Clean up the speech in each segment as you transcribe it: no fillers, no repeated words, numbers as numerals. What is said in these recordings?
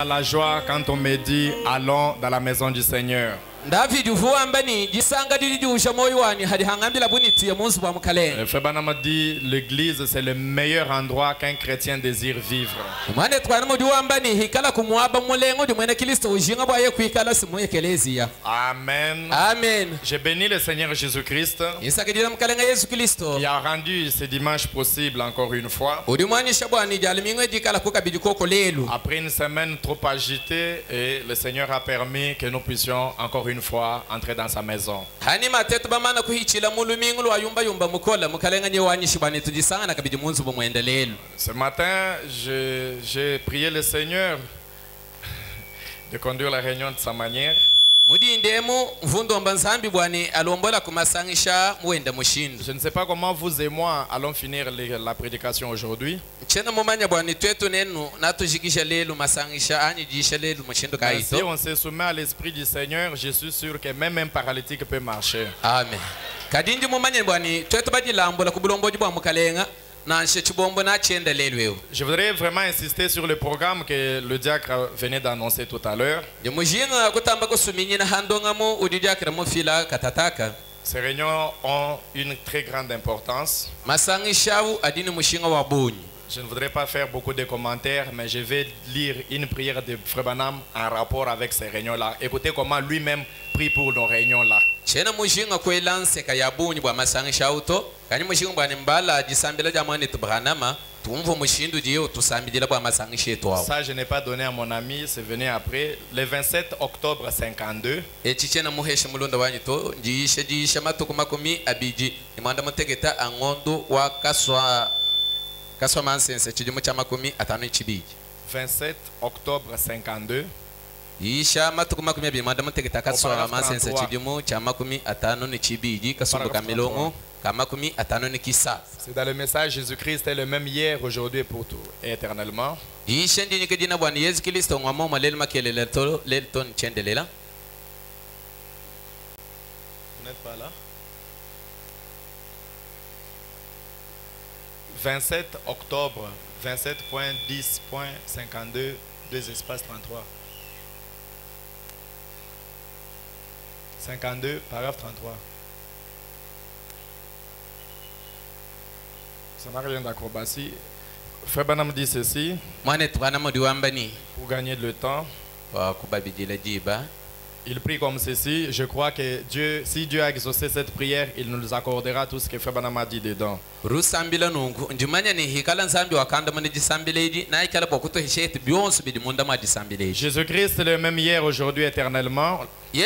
La joie quand on me dit allons dans la maison du Seigneur. Frère Branham a dit l'église c'est le meilleur endroit qu'un chrétien désire vivre. Amen. Amen. J'ai béni le Seigneur Jésus-Christ. Il a rendu ce dimanche possible encore une fois. Après une semaine trop agitée, et le Seigneur a permis que nous puissions encore une fois entrer dans sa maison. Ce matin, j'ai prié le Seigneur de conduire la réunion de sa manière. Je ne sais pas comment vous et moi allons finir la prédication aujourd'hui. Si on se soumet à l'Esprit du Seigneur, je suis sûr que même un paralytique peut marcher. Amen. Je voudrais vraiment insister sur le programme que le diacre venait d'annoncer tout à l'heure. Ces réunions ont une très grande importance. Je ne voudrais pas faire beaucoup de commentaires, mais je vais lire une prière de Frère Branham en rapport avec ces réunions-là. Écoutez comment lui-même prie pour nos réunions-là. Ça, je n'ai pas donné à mon ami, c'est venu après. Le 27 octobre 52. « 27 octobre 52. C'est dans le message Jésus-Christ est le même hier, aujourd'hui et pour tout, et éternellement. Vous n'êtes pas là? 27 octobre, 27.10.52, 2 espaces 33. 52, paragraphe 33. Ça n'a rien d'acrobatie. Frère Branham dit ceci. Pour gagner le temps. Il prie comme ceci. Je crois que Dieu, si Dieu a exaucé cette prière, il nous accordera tout ce que Frère Branham a dit dedans. Jésus-Christ est le même hier, aujourd'hui, éternellement. Pour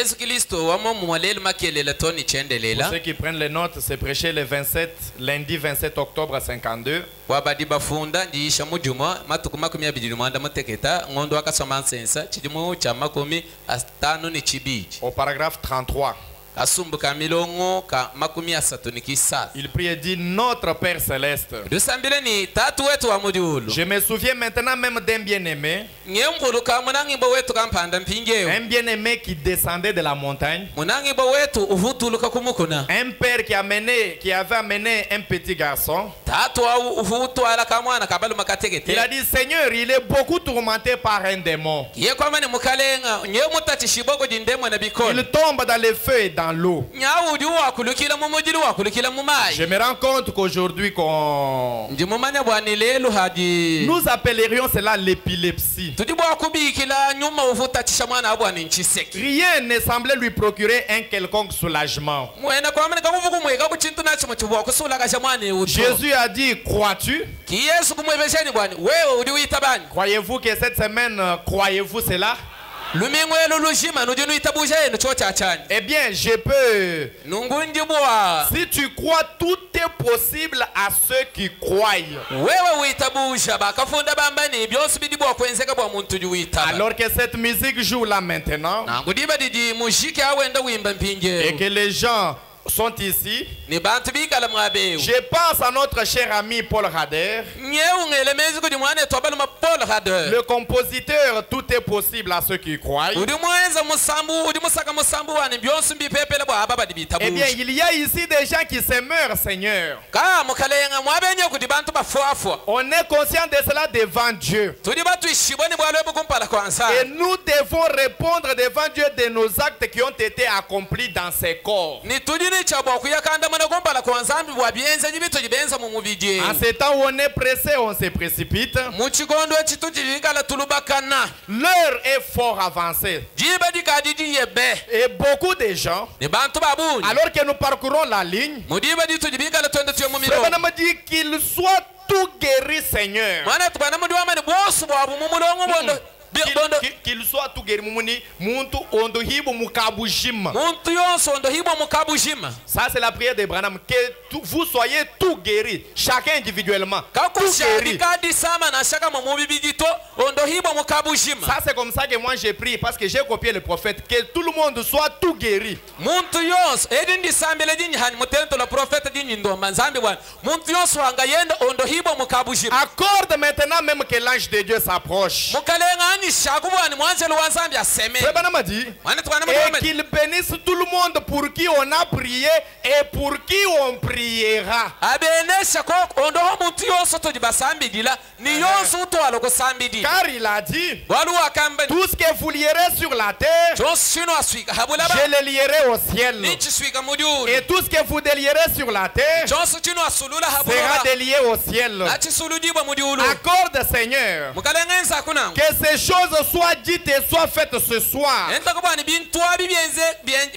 ceux qui prennent les notes, c'est prêché le lundi 27 octobre 52. Au paragraphe 33. Il prie et dit notre Père Céleste. Je me souviens maintenant même d'un bien-aimé. Un bien-aimé qui descendait de la montagne. Un père qui avait amené un petit garçon. Il a dit Seigneur, il est beaucoup tourmenté par un démon. Il tombe dans le feu et dans l'eau. Je me rends compte qu'aujourd'hui nous appellerions cela l'épilepsie. Rien ne semblait lui procurer un quelconque soulagement. Jésus a dit, crois-tu? Croyez-vous que cette semaine, croyez-vous cela? Eh bien, je peux. Si tu crois, tout est possible à ceux qui croient. Alors que cette musique joue là maintenant, et que les gens sont ici. ni bantu bikala mwabeu Je pense à notre cher ami Paul Rader. nyeungele mezi kudi mwane tobaluma Paul Rader Le compositeur, tout est possible à ceux qui croient. udi mwenza musambu udi musaka musambu wani byonsu mbipepele bwa aba badi bitabu Eh bien, il y a ici des gens qui se meurent, Seigneur. ka mukalenga mwabenye kudi bantu bafuafua On est conscient de cela devant Dieu. tudi batu ishiboni bwalwe bukumpala kwanza Et nous devons répondre devant Dieu de nos actes qui ont été accomplis dans ces corps. ni tudi ni chabwa kuyakanda mwana kumpala kwanza mbi bwabienza nyibitu jibenza mu mubije En ce temps où on est pressé, on se précipite. muchikondo chitu jibikala tulubakana L'heure est fort avancée. jiba dikadidi yebe Et beaucoup de gens, ni bantu babuni alors que nous parcourons la ligne, mudiba ditu jibikala twende tuyo mu Frère miro Branham dit qu'il soit tout guéri, Seigneur. mwana tubana mudi wamani bosu bwabu mu mulongo bondo Qu'il soit tout guéri. Mumuni, muntu ondo hibu mukabujima. muntu yonso ndo hibo mukabujima Ça, c'est la prière de Branham. Que vous soyez tout guéri, chacun individuellement. Tout guéri. kakushabika sama na shaka mu mubibijito ondo hibo mukabujima Ça, c'est comme ça que moi j'ai prié parce que j'ai copié le prophète. Que tout le monde soit tout guéri. muntu yonso edindi sambele dinyi hani mutento la profeta dinyi ndomba nzambi bwana muntu yonso anga yenda ondo hibo mukabujima Accorde maintenant même que l'ange de Dieu s'approche. mukalenga ani shaku bwana mwanzelo wa nzambi aseme Frère Branham dit, mwana tubana mudi et wamani qu'il bénisse tout le monde pour qui on a prié et pour qui on priera. abenesha ko ondo ho muntu yonso to dibasambidila ni yonso utwalo kusambidi Car il a dit, walu akamba tout ce que vous lierez sur la terre, jonso shino aswika habulaba je le lierai au ciel. nichi swika mudulu Et tout ce que vous délierez sur la terre jonso chino asulula sera habulaba délié au ciel. nachi suludibwa mudulu Accorde, Seigneur, mukalenga enza kuna que ces choses soient dites et soient faites ce soir. enta ko bwana bintu abibenze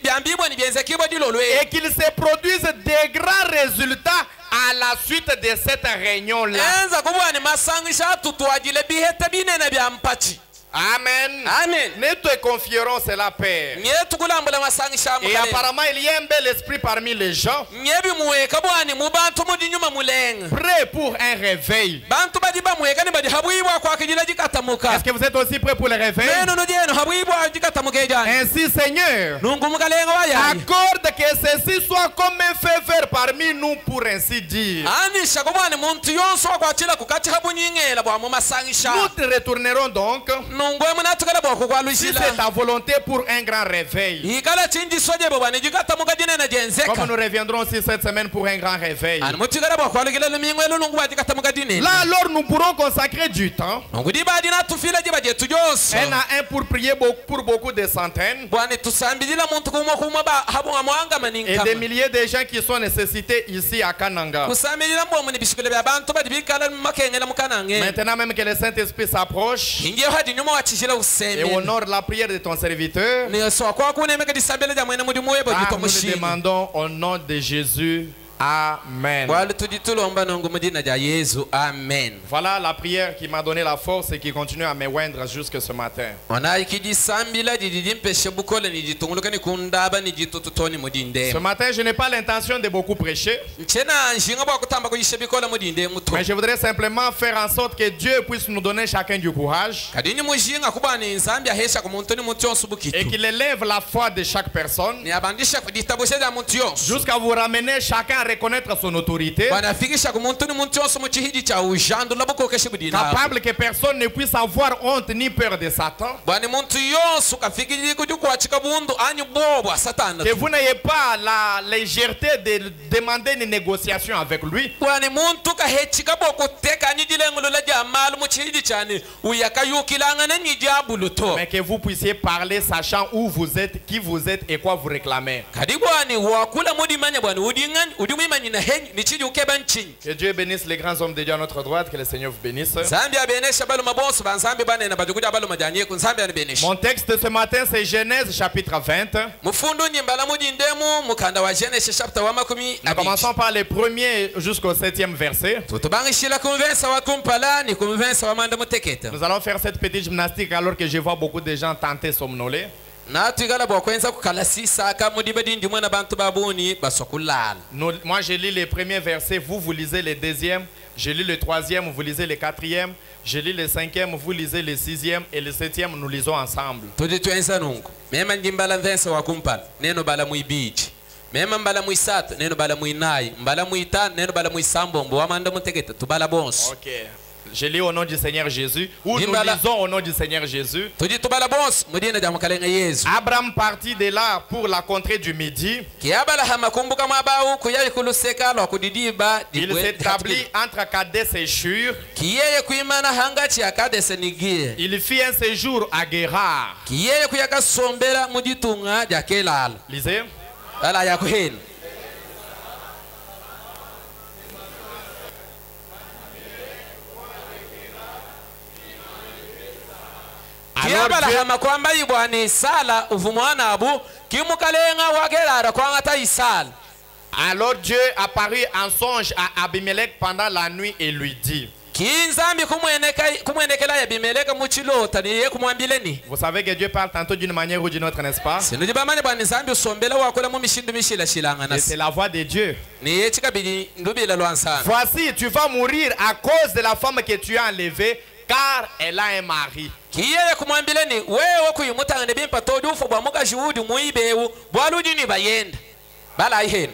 byambibwa ni benze kibo dilolwe Et qu'il se produise des grands résultats à la suite de cette réunion-là. enza ko bwana masangisha tutwagile bihete binene byampachi Amen. amen Nous te confierons cela, Père. nyetu kulambula masangisha Et mukale apparemment, il y a un bel esprit parmi les gens, nyebi muweka bwana mu bantu mudi nyuma mulenga prêt pour un réveil. bantu badi bamuweka ni badi habwibwa kwa kijila jikatamuka Est-ce que vous êtes aussi prêts pour le réveil? neno nujeno habwibwa jikatamuka ejani Ainsi, Seigneur, nungu mukalenga wayayi accorde que ceci soit comme un feu vert parmi nous, pour ainsi dire. anisha ko bwana muntu yonso akwachila kukachi habunyingela bwa mu masangisha Nous te retournerons donc, nungwe munatukala bwa si kukwalwishila c'est ta volonté, pour un grand réveil. ikala chinjiswa jebo bwana jikatamuka jinene jenzeka Comme nous reviendrons aussi cette semaine pour un grand réveil. ani mutikala bwa kwalugila lumingo elu nungu jikatamuka jinene Là, alors, nous pourrons consacrer du temps, nungu dibadi natufila jiba jetu jonso un à un, pour prier pour beaucoup de centaines, bwana tusambidila muntu kumwa ba habunga mwanga et maninkama des milliers de gens qui sont nécessités ici à Kananga. kusambidila mbomu ni bishikule bya bantu badi bikala makengela mukanange Maintenant même que le Saint-Esprit s'approche ingiye hadi nyuma wachishila et useme honore la prière de ton serviteur, ni so kwa kunemeka disambele ja mwene mudi muwebo car nous le jitomushi demandons au nom de Jésus. Amen. wali tujitulomba nungu mudina ja Yesu amen Voilà la prière qui m'a donné la force et qui continue à me oindre jusque ce matin. ona ikijisambila jididimpeshe bukole ni jitunguluka ni kundaba ni jitututoni mudinde Ce matin, je n'ai pas l'intention de beaucoup prêcher, nchena nshinga bwa kutamba kuyishe bikola mudinde muto mais je voudrais simplement faire en sorte que Dieu puisse nous donner chacun du courage kadini mujinga kubani nzambi ahesha ku muntu ni muntu yonse et bukitu qu'il élève la foi de chaque personne ni abandisha kujitabusha ja muntu yonse jusqu'à vous ramener chacun à reconnaître son autorité, bwana afikisha ku muntu ni muntu yonse mu chihiji cha ujandu labukokeshe budina capable que personne ne puisse avoir honte ni peur de Satan, bwana muntu yonse kafikiri kujukwachika bundu anyu bobo satana que vous n'ayez pas la légèreté de demander une négociation avec lui, bwana muntu kahechika boko teka anyu jilengulo la jamalu mu chihiji chani uyakayukilanga na nyijabuluto mais que vous puissiez parler sachant où vous êtes, qui vous êtes et quoi vous réclamez. kadi bwani wakula mudimanya bwana udingani udimimanya na henyi nichiji ukeba nchinyi Que Dieu bénisse les grands hommes de Dieu à notre droite, que le Seigneur vous bénisse. zambi abenesha balu mabonso banzambi bane na bajukuja balu majanye ku nzambi abenesha Mon texte de ce matin, c'est Genèse chapitre 20. mufundu nyimbala mujindemu mukanda wa Genesis chapter wa makumi Nous commençons par les premiers jusqu'au 7e verset. tutubangishila kumvensa wa kumpala ni kumvensa wa manda muteketa Nous allons faire cette petite gymnastique alors que je vois beaucoup de gens tenter somnoler. natwigala bwakwenza kukala sisaka mudiba dindi mwana bantu babuni basokulala Moi, je lis les premiers versets, vous lisez les deuxièmes. Je lis le troisième, vous lisez le quatrième. Je lis le cinquième, vous lisez le sixième. Et le septième, nous lisons ensemble. tudi twenza nungu mema njimbala mvensa wa kumpala neno bala muibiji mema mbala muisatu neno bala muinai mbala muitano neno bala muisambombo wamanda mutegeta tubala bonso. Ok. Je lis au nom du Seigneur Jésus. Ou nous Dimbala. lisons au nom du Seigneur Jésus. Tudi tubala bonso mudina jamukalenga Yesu. Abraham partit de là pour la contrée du Midi. Kiabala hamakumbuka mabau kuyayi kuluseka lo kudidiba Il s'établit entre Kadès et Shur. kiyeye kuimana hangachi akadese nigie. Il fit un séjour à Guérar. Kiyeye kuyaka sombera muditunga jakelala. Lisez. Ala yakuheni. Alors Kiabala Dieu, hama kwamba ibwani sala uvumwana abu kimukalenga wakelara kwanga ta isala. alors Dieu apparut en songe à Abimelech pendant la nuit et lui dit. Kinzambi kumwenekela ya Abimeleka muchilota niye kumwambileni. Vous savez que Dieu parle tantôt d'une manière ou d'une autre, n'est-ce pas? Sinujibamani bwani zambi usombela wakola mu mishindu mishila shilanga Et nasi. c'est la voix de Dieu. Niye chikabidi ndubila lwansana. Voici, tu vas mourir à cause de la femme que tu as enlevée, car elle a un mari. Kiyeye kumwambileni wewe kuyimutangane bimpa todi ufu bwa muka juhudi muibewu bwaludi ni bayenda. Bala iheni.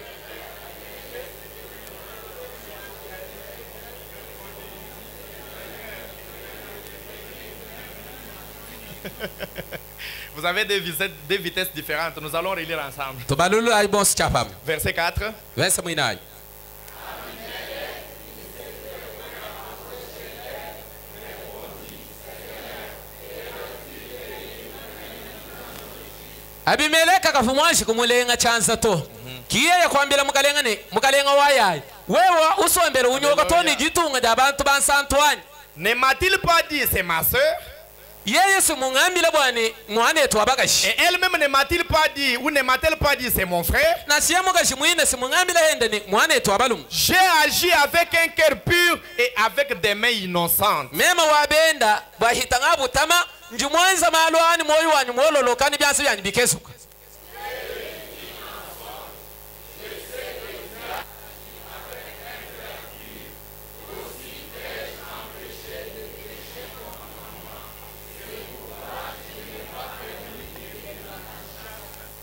Vous avez des vitesses différentes. Nous allons relire ensemble. Tubalulu ay bonsi chapam. Verset 4. Wensa mwinai. Abimeleka kafumwanshi kumulenga chanza to. Kiyeye kwambila mukalenga wayayi. Wewe usombere unyoka toni jitunga da bantu bansantwani. Ne m'a-t-il pas dit c'est ma soeur? Yeye simungambile bwani mwane twabagashi. Et elle-même ne m'a-t-il pas dit ou ne m'a-t-elle pas dit c'est mon frère? Na siyamugashi mwine simungambile hende ni mwane twabalum. J'ai agi avec un cœur pur et avec des mains innocentes. Mema wabenda bahitanga butama njumwanza malwani moyo wanyu mololokani byansi byanyu bikesuka.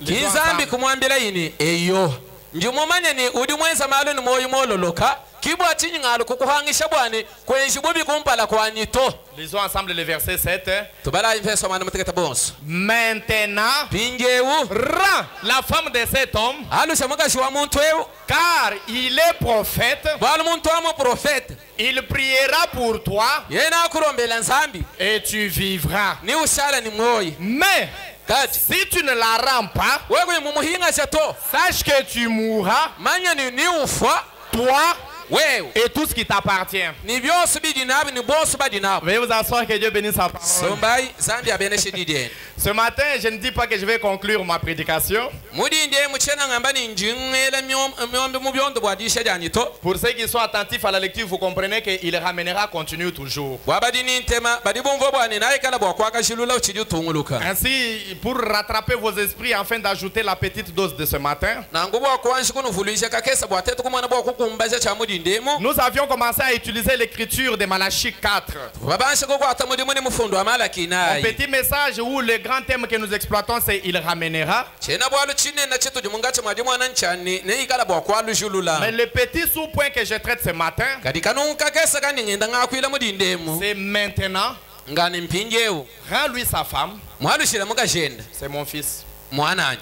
Kizambi kumwambila yini eyo njumumanye ni udi mwenza malo ni moyo mololoka kibwa chinyingalo kukuhangisha bwani kwenji bubi kumpala kwa nyito. Lisons ensemble le verset 7. Tubala verso mwana muteketa bonso. Maintenant, Pinjewu rends la femme de cet homme, alusha mugashi wa muntu ewu car il est prophète. bwali muntu wa mu profete Il priera pour toi yena akurombela nzambi et tu vivras. ni ushala ni mwoyi Mais kati si tu ne la rends pas, wewe mumuhinga chato sache que tu mourras, manya ni ufwa toi wewe et tout ce qui t'appartient. ni byose bidinabi ni bosu badinabi. Veuillez vous asseoir, que Dieu bénisse sa parole. Sombai zambi abeneshe didien. Ce matin, je ne dis pas que je vais conclure ma prédication. Mudinde muchena ngamba ni njingela myombe mu byondo bwadisha janito. Pour ceux qui sont attentifs à la lecture, vous comprenez qu'il ramènera continue toujours. Wabadini ntema badibumvo bwani naye kala bwakwaka shilula uchiju tunguluka. Ainsi, pour rattraper vos esprits afin d'ajouter la petite dose de ce matin, Nangu bwakwanshi kunuvulisha kakesa bwatetu kumwana bwakukumbaza cha mudindemo. nous avions commencé à utiliser l'écriture de Malachie 4. Babanshi kukwata mudimu ni mufundo wa Malaki Un naye. petit message où le grand thème que nous exploitons, c'est il ramènera. Chena bwalu chine na chetu dimungache mwadimu ananchani ne ikala bwakwalu shulula. Mais le petit sous-point que je traite ce matin, Kadika nunka kesa kani ngenda ngakwila mudindemo. c'est maintenant, Ngani mpinjewu. rends-lui sa femme, Mwalu shira mugashenda. c'est mon fils. Mwananyi.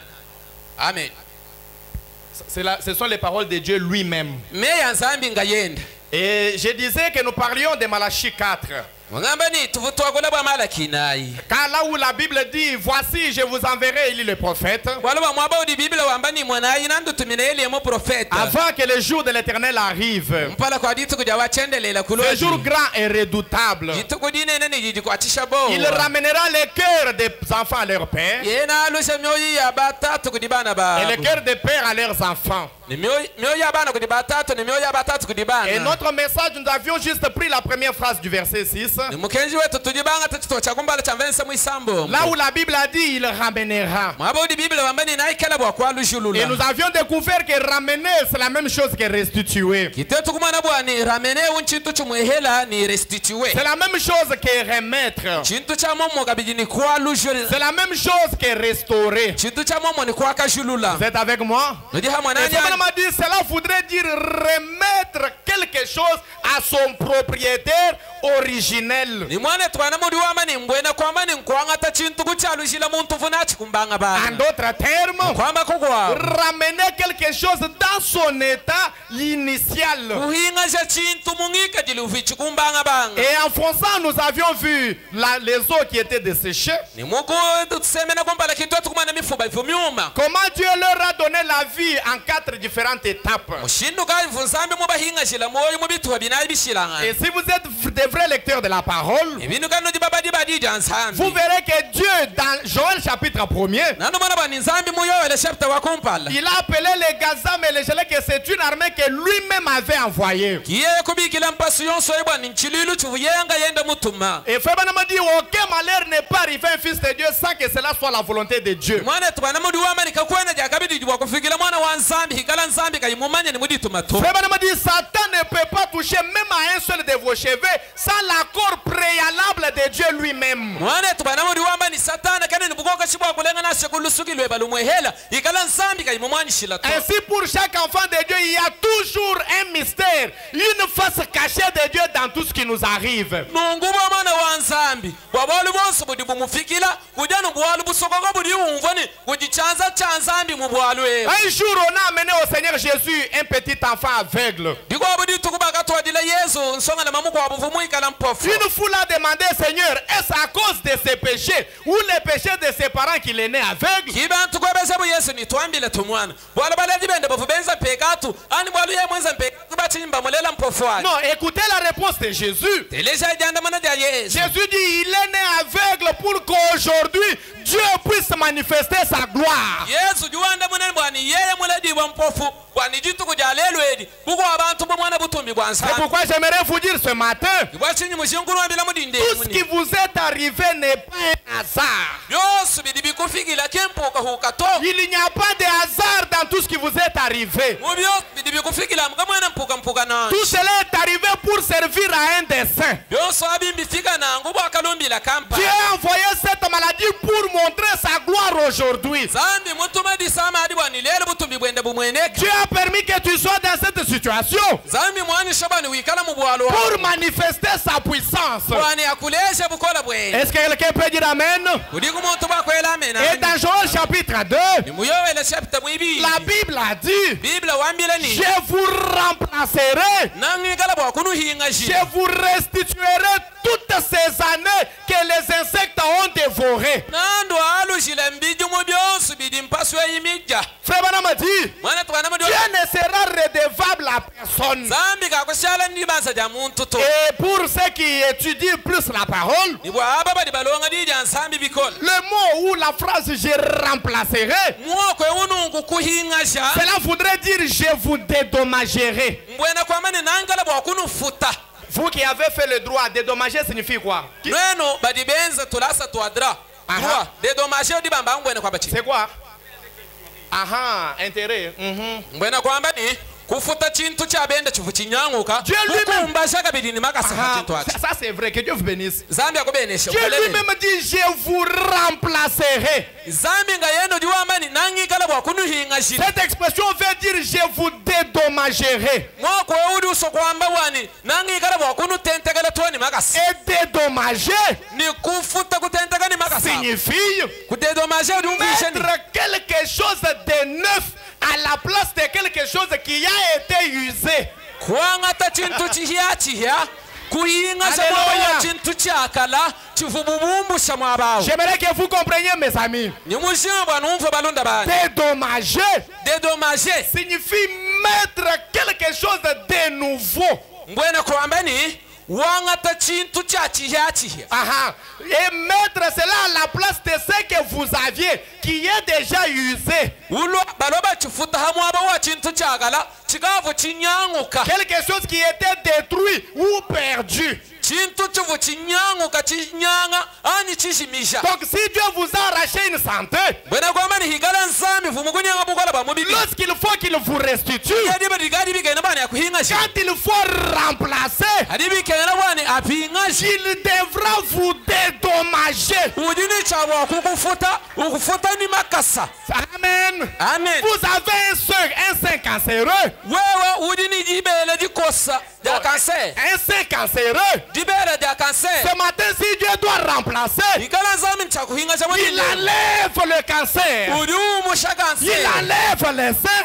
Amen. Ce sont les paroles de Dieu lui-même. Meya nzambi ngayenda. Et je disais que nous parlions de Malachie 4. Ngamba ni tuvutwagula bwa Malaki nayi. Car là où la Bible dit, voici je vous enverrai Élie le prophète, Waloba mwaba udi Biblia wamba ni mwanayi nandu tumine Eli mu profeta. avant que le jour de l'Éternel arrive. Mpala kwa ditu kuja wachendelela Ce jour kuloji. grand et redoutable. Ditu kudine nene jiji kwatisha bo. Il ramènera les cœurs des enfants à leur père Yena alusha myoyi ya batatu kudibana ba. et les cœurs des pères à leurs enfants. Ni myoyi ya bana kudibatatu ni myoyi ya batatu kudibana. Et notre message, nous avions juste pris la première phrase du verset 6. ni mukenzi wetu tujibanga tutitocha kumbala cha mvense mwisambo Là où la Bible a dit, il ramènera. mwabudi biblia wambani naikala bwa kwa Et lushulula nous avions découvert que ramener, c'est la même chose que restituer. kitetu kumana bwani ramene unchintu chumwehela ni restituer C'est la même chose que remettre. chintu cha momo kabiji ni kwa lushulula C'est la même chose que restaurer. chintu cha momo ni kwa kashulula Vous êtes avec moi? nudi hamwa Et nani ça m'a dit, cela voudrait dire remettre quelque chose à son propriétaire originel. ni mwana twana muri wamani mbwena kwamba ni nkwanga ta chintu kuchalushila muntu funachi kumbanga En bana d'autres termes, kwamba kugwa ramener quelque chose dans son état initial. kuhinga sha chintu mungika jili ufichi kumbanga banga Et en français, nous avions vu les eaux qui étaient desséchées. ni muku tusemena kumbala kitetu kumana mifuba ifumyuma Comment Dieu leur a donné la vie en 4 différentes étapes. mushindu kaivunsambi mubahinga shila moyo mubituwa binayi bishilanga Et si vous êtes des vrais lecteurs de la parole, ibintu kano dibabadi badija nsambi vous verrez que Dieu, dans Joël chapitre 1er, nanu mwana bani nsambi muyowele chapter wa kumpala il a appelé les Gazam et les Gélés que c'est une armée que lui-même avait envoyée. kiyeye kubikila mpasu yonso yebwani nchililu chuvuyenga yenda mutuma Et Frère Branham dit, aucun malheur n'est pas arrivé à un fils de Dieu sans que cela soit la volonté de Dieu. mwana twana mudi wamani kakwena jakabidi jibwa kufikila mwana wa nsambi hikala nsambi kayimumanya ni mudituma tu Frère Branham dit, Satan ne peut pas toucher même à un seul de vos cheveux sans l'accord préalable de Dieu lui-même. mwana twana mudi wamani satana kane ni bugoka shibwa kulenga na shekulusukilwe balumwehela hikala nsambi kayimumanyishila tu Ainsi, pour chaque enfant de Dieu, il y a toujours un mystère, une face cachée de Dieu dans tout ce qui nous arrive. nunguba mwana wa nsambi bwabali bonse budi bumufikila kujya nubwalu busokoko budi wumvani kujichanza cha nsambi mu bwalu ewe Un jour, on a amené au Seigneur Jésus un petit enfant aveugle. diko budi tukubaka twadila yesu nsonga na mamuko wabuvumu ikala mpofu Une foule a demandé, Seigneur, est-ce à cause de ses péchés ou les péchés de ses parents qu'il est né aveugle? kibantu kwebeza bu yesu nitwambile tumwana bwala balaji bende bofu benza pekatu ani bwalu ye mwenza pekatu bachimba mulela mpofu wake Non, écoutez la réponse de Jésus. telesha janda mana ja yesu Jésus dit, il est né aveugle pour qu'aujourd'hui, Dieu puisse manifester sa gloire. yesu juwanda munene bwani yeye muledi bwa mpofu bwani jitu kujalelo edi buko abantu bumwana butumbi bwa C'est nsambi pourquoi j'aimerais vous dire ce matin, bwachinyi mushinkuru wambila mudinde tout ce qui vous est arrivé n'est pas un hasard. byose bidi bikufikila kempuka hukato Il n'y a pas de hasard dans tout ce qui vous est arrivé. mu byose bidi bikufikila mukamwana mpuka nange Tout cela est arrivé pour servir à un dessein. byose abimbifika nangu bwakalumbila kampa Dieu a envoyé cette maladie pour montrer sa gloire aujourd'hui. zambi mutuma disama adi bwani lelo butumbi bwende bumweneke Dieu a permis que tu sois dans cette situation zambi mwani shabani wikala mu bwalo pour manifester sa puissance. bwani akulesha bukola bwene Est-ce que quelqu'un peut dire Amen? kudi kumuntu bakwela amena Et dans Joël chapitre 2, nimuyowele chapter mwibili la Bible a dit, biblia wambile ni je vous remplacerai, nangikala bwakunuhinga je jina vous restituerai toutes ces années que les insectes ont dévorées. nandu alushila mbiju mu byose bidi mpasu yimijja Frère Branham a dit, mwana twana mu Dieu ne sera redevable à personne. zambi kakushala ndibanza ja muntu to Et pour ceux qui étudient plus la parole, nibwaba badi balonga dija nsambi bikola le mot ou la phrase je remplacerai, mwoko ewunungu kuhingasha cela voudrait dire je vous dédommagerai. mbwena kwamane nangala bwakunufuta Vous qui avez fait le droit, dédommager signifie quoi? lweno badi benza tulasa twadra Aha. droit dédommagé dibamba mbwena kwamba chi C'est quoi? Intérêt. mbwena kwamba ni kufuta chintu cha benda chifu chinyanguka Dieu lui-même. ukumbasha kabidi ni makasa chintu ati Ça c'est vrai, que Dieu vous bénisse. zambi akubenesha Dieu lui-même dit je vous remplacerai. zambi nga yendo diwambani nangikala bwakunuhinga shira Cette expression veut dire je vous dédommagerai. mwoko ewudi uso kwamba wani nangikala bwakunutentegela tuwani makasa Et dédommager ni kufuta kutentegana ni makasa signifie kudedommagé udiumvishe ni mettre quelque chose de neuf à la place de quelque chose qui a été usé. kuwangata chintu chihya kuhinga Alléluia. samwa chintu chakala chivububumbusha mwabawo J'aimerais que vous compreniez, mes amis. nimushima bwanumva balunda bani Dédommager dédommagé signifie mettre quelque chose de nouveau. mbwene kwamba ni wangata chintu cha chihya Et mettre cela à la place de ce que vous aviez, qui est déjà usé. ulo baloba chifuta hamwaba wa chintu chakala chikavu chinyanguka Quelque chose qui était détruit ou perdu. Donc si Dieu vous a arraché une santé, lorsqu'il faut qu'il vous restitue, quand il faut remplacer, il devra vous dédommager. Amen. Vous avez un sein cancéreux. Un sein cancéreux. Ce matin, si Dieu doit remplacer, il enlève le cancer. Il enlève les seins.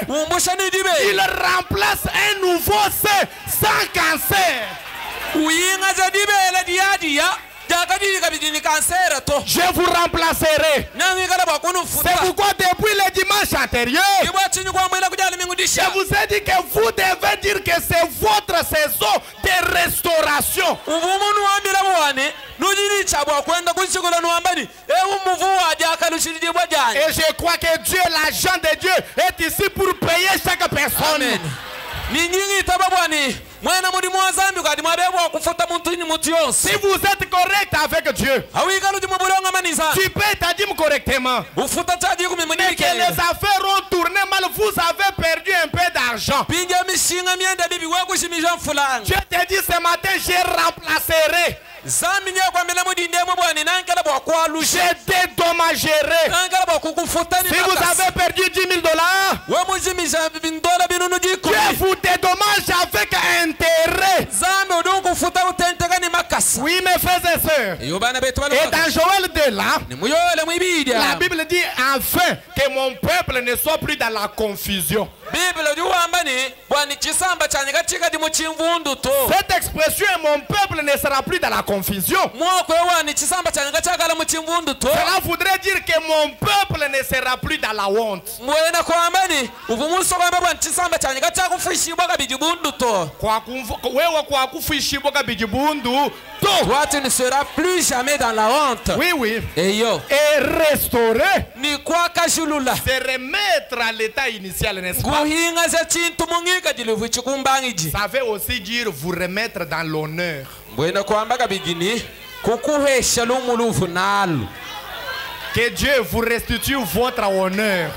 Il remplace un nouveau sein sans cancer. Je vous remplacerai. C'est pourquoi depuis le dimanche antérieur, je vous ai dit que vous devez dire que c'est votre saison de restauration. Et je crois que Dieu, l'agent de Dieu, est ici pour payer chaque personne. Amen. Si vous êtes correct avec Dieu, tu payes ta dîme correctement. Mais que les affaires ont tourné mal, vous avez perdu un peu d'argent. Dieu te dit ce matin, je remplacerai. Je dédommagerai. Si vous avez perdu $10,000, Dieu vous dédommage avec intérêt. Oui, mes frères et sœurs. Et dans Joël 2 là, la Bible dit enfin que mon peuple ne soit plus dans la confusion. Cette expression, mon peuple ne sera plus dans la confusion, cela voudrait dire que mon peuple ne sera plus dans la honte. Toi, tu ne seras plus jamais dans la honte. Oui, oui. Et restaurer, c'est remettre à l'état initial, n'est-ce pas? Ça veut aussi dire vous remettre dans l'honneur. Que Dieu vous restitue votre honneur.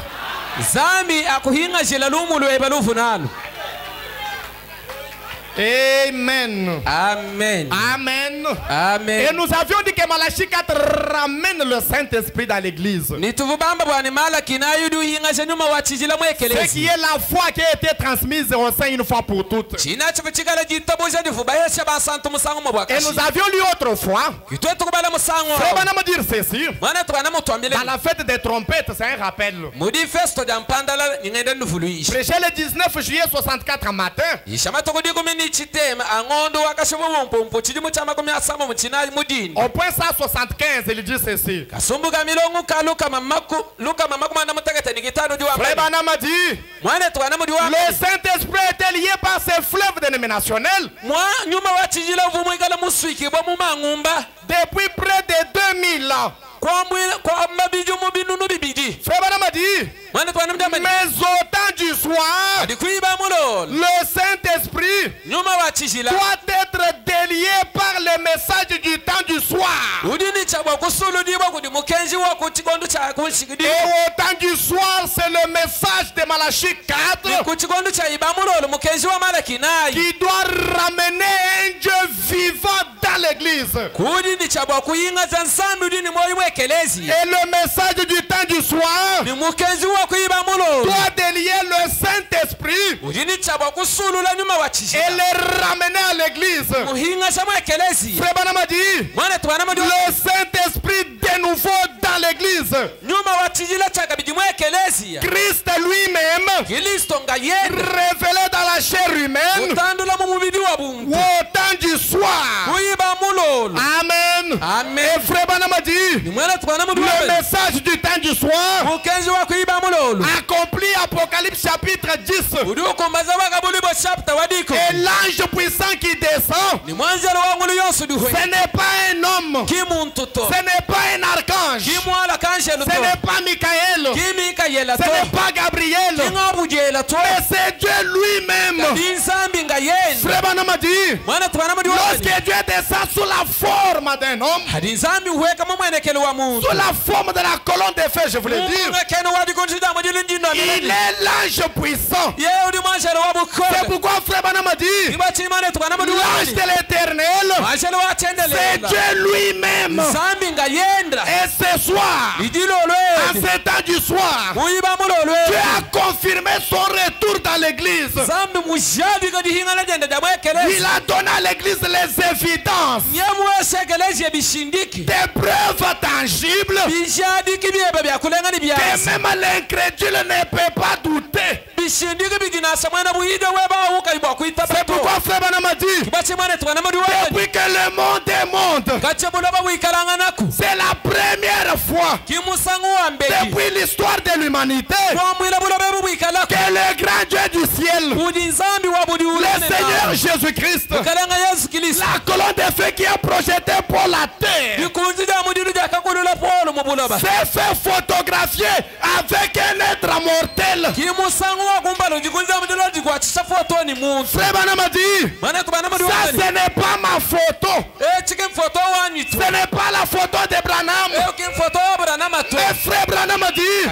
Amen. Amen. Amen. Amen. Et nous avions dit que Malachie 4 ramène le Saint-Esprit dans l'église. Ce qui est la foi qui a été transmise au sein une fois pour toutes. Et nous avions lu autrefois, Frère Branham dire ceci, dans la fête des trompettes, c'est un rappel. Prêché le 19 juillet 64 matin. Au point 175, il dit ceci. Frère Branham a dit, le Saint-Esprit était lié par ses fleuves dénominationnels depuis près de 2000 ans. Frère Branham a dit, mais au temps du soir, le Saint-Esprit doit être délié par le message du temps du soir. Et au temps du soir, c'est le message de Malachie 4 qui doit ramener un Dieu vivant dans l'église. Et le message du temps du soir doit délier le Saint-Esprit et le ramener à l'église. Frère Branham a dit, le Saint-Esprit de nouveau dans l'église. Christ lui-même révélé dans la chair humaine au temps du soir. Amen. Amen. Et Frère Branham a dit, le message du temps du soir accompli Apocalypse chapitre 10. Et l'ange puissant qui descend, ce n'est pas un homme, ce n'est pas un archange, Ce n'est pas Michael. Ce n'est pas Gabriel. Mais c'est Dieu lui-même. Frère Branham dit, lorsque Dieu descend sous la forme d'un homme, sous la forme de la colonne de feu, je voulais dire, il est l'ange puissant. C'est pourquoi Frère Branham dit, l'ange de l'Éternel, c'est Dieu lui-même. Et ce soir, en ce temps du soir, Dieu a confirmé son retour dans l'église. Il a donné à l'église les évidences, des preuves tangibles, que même l'incrédule ne peut pas douter. C'est pourquoi Frère Branham a dit, depuis que le monde est monde, c'est la première fois depuis l'histoire de l'humanité que le grand Dieu du ciel, le Seigneur Jésus-Christ, la colonne de feu qui a projeté pour la terre, s'est fait photographier avec un être mortel. Frère Branham a dit, ça ce n'est pas ma photo. Ce n'est pas la photo de Branham. Mais Frère Branham a dit,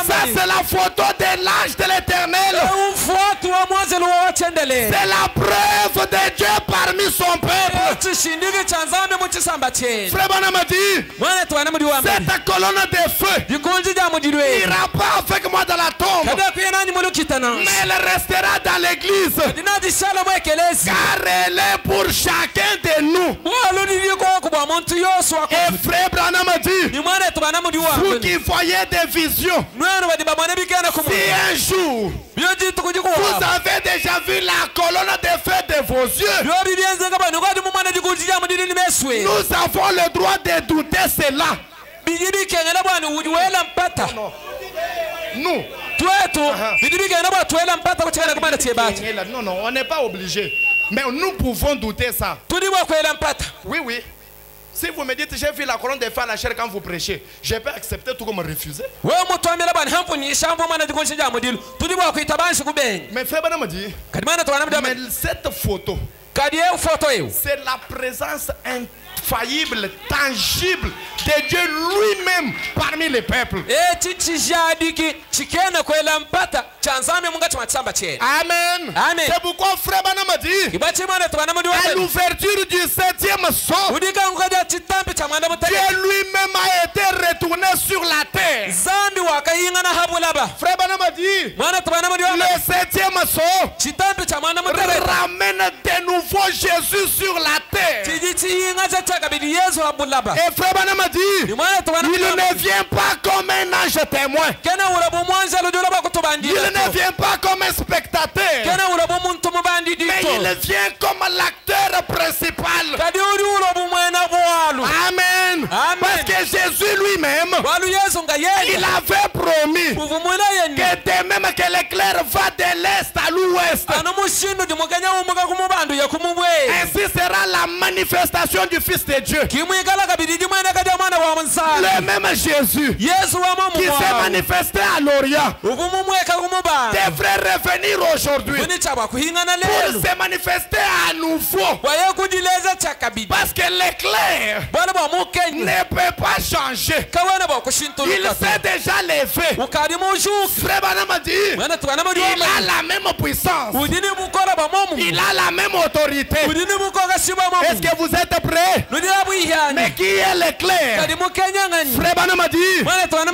ça c'est la photo de l'ange de l'Éternel. C'est la preuve de Dieu parmi son peuple. Frère Branham a dit, cette colonne de feu n'ira pas avec moi dans la tombe, mais elle restera dans l'église, car elle est pour chacun de nous. Et Frère Branham a dit, vous qui voyez des visions, si un jour vous avez déjà vu la colonne de feu de vos yeux, nous avons le droit de douter cela. Nous. Non, on n'est pas obligé. Mais nous pouvons douter ça. Oui, oui. Si vous me dites, j'ai vu la colonne de feu à la chair quand vous prêchez, je peux accepter tout comme refuser. Mais Frère Branham me dit, mais cette photo, c'est la présence infaillible, tangible de Dieu lui-même parmi les peuples. Amen. C'est pourquoi Frère Branham a dit, à l'ouverture du 7e sceau, Dieu lui-même a été retourné sur la terre. Frère Branham a dit, le 7e sceau ramène de nouveau Jésus sur la terre. Et Frère Branham a dit, il ne vient pas comme un ange témoin. Il ne vient pas comme un spectateur, mais il vient comme l'acteur principal. Amen. Parce que Jésus lui-même, il avait promis que de même que l'éclair va de l'est à l'ouest, ainsi sera la manifestation du Fils de Dieu. Le même Jésus qui s'est manifesté à l'Orient devrait revenir aujourd'hui pour se manifester à nouveau, parce que l'éclair ne peut pas changer. Il s'est déjà levé. Frère Branham a dit, il a la même puissance, il a la même autorité. Est-ce que vous êtes prêts? Mais qui est l'éclair? Frère Branham a dit,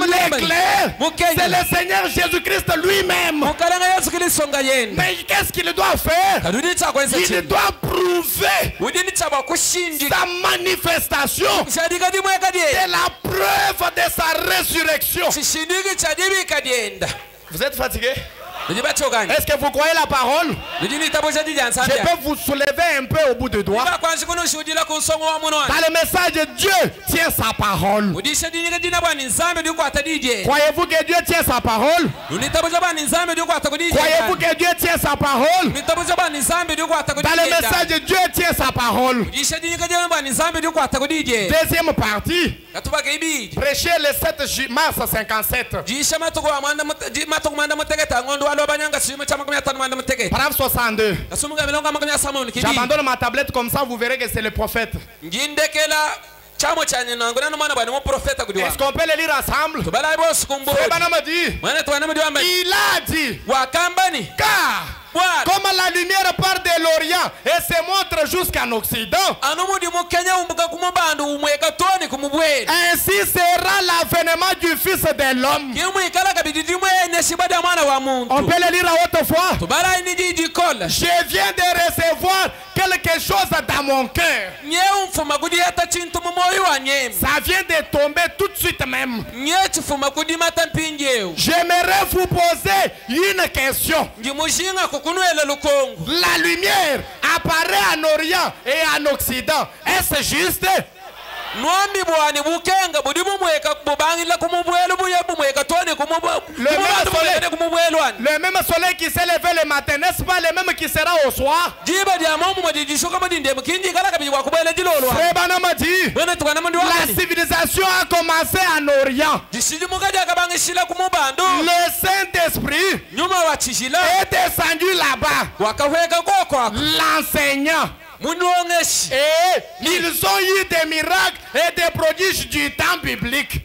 l'éclair, c'est le Seigneur Jésus-Christ lui-même. Mais qu'est-ce qu'il doit faire? Il doit prouver sa manifestation, c'est la preuve de sa résurrection. Vous êtes fatigué? Est-ce que vous croyez la parole? Je peux vous soulever un peu au bout de doigt. Dans le message, Dieu tient sa parole. Croyez-vous que Dieu tient sa parole? Croyez-vous que Dieu tient sa parole? Dans le message, Dieu tient sa parole. Deuxième partie. Prêcher le 7 mars 57. Paragraphe 62. J'abandonne ma tablette comme ça, vous verrez que c'est le prophète. Est-ce qu'on peut le lire ensemble? Il a dit, car comme la lumière part de l'Orient et se montre jusqu'en Occident, ainsi sera l'avènement du Fils de l'homme. On peut le lire à haute voix. Je viens de recevoir quelque chose dans mon cœur. Ça vient de tomber tout de suite même. J'aimerais vous poser une question. La lumière apparaît en Orient et en Occident. Est-ce juste? Le même soleil qui s'est levé le matin, n'est-ce pas le même qui sera au soir? La civilisation a commencé en Orient. Le Saint-Esprit est descendu là-bas. L'enseignant. Et ils ont eu des miracles et des prodiges du temps biblique. Et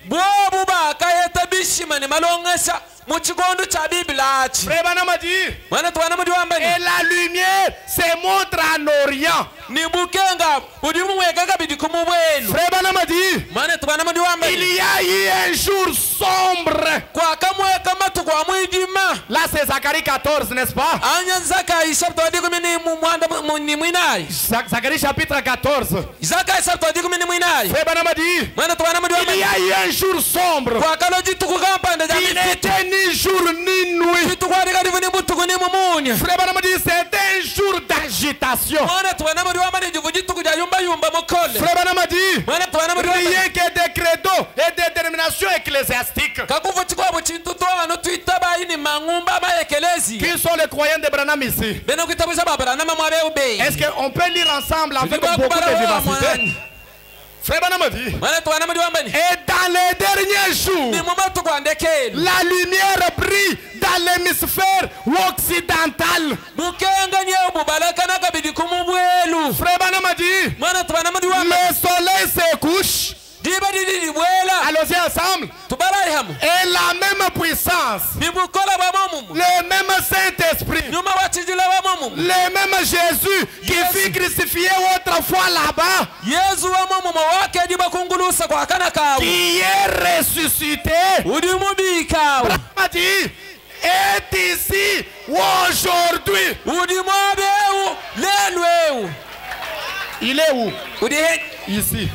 la lumière se montre en Orient. Il y a eu un jour sombre. Là c'est Zacharie 14, n'est-ce pas? Zacharie chapitre 14. Il y a eu un jour sombre. Il n'était ni jour ni nuit. C'est un jour d'agitation. Rien que des credos et des déterminations ecclésiastiques. Qui sont les croyants de Branham ici? Est-ce qu'on peut lire ensemble avec beaucoup de vivacité? Et dans les derniers jours, la lumière brille dans l'hémisphère occidental. Le soleil se couche. Allons-y ensemble. Et la même puissance, le même Saint-Esprit, le même Jésus qui fut crucifié autrefois là-bas, qui est ressuscité, est ici aujourd'hui. Il est où? Ici.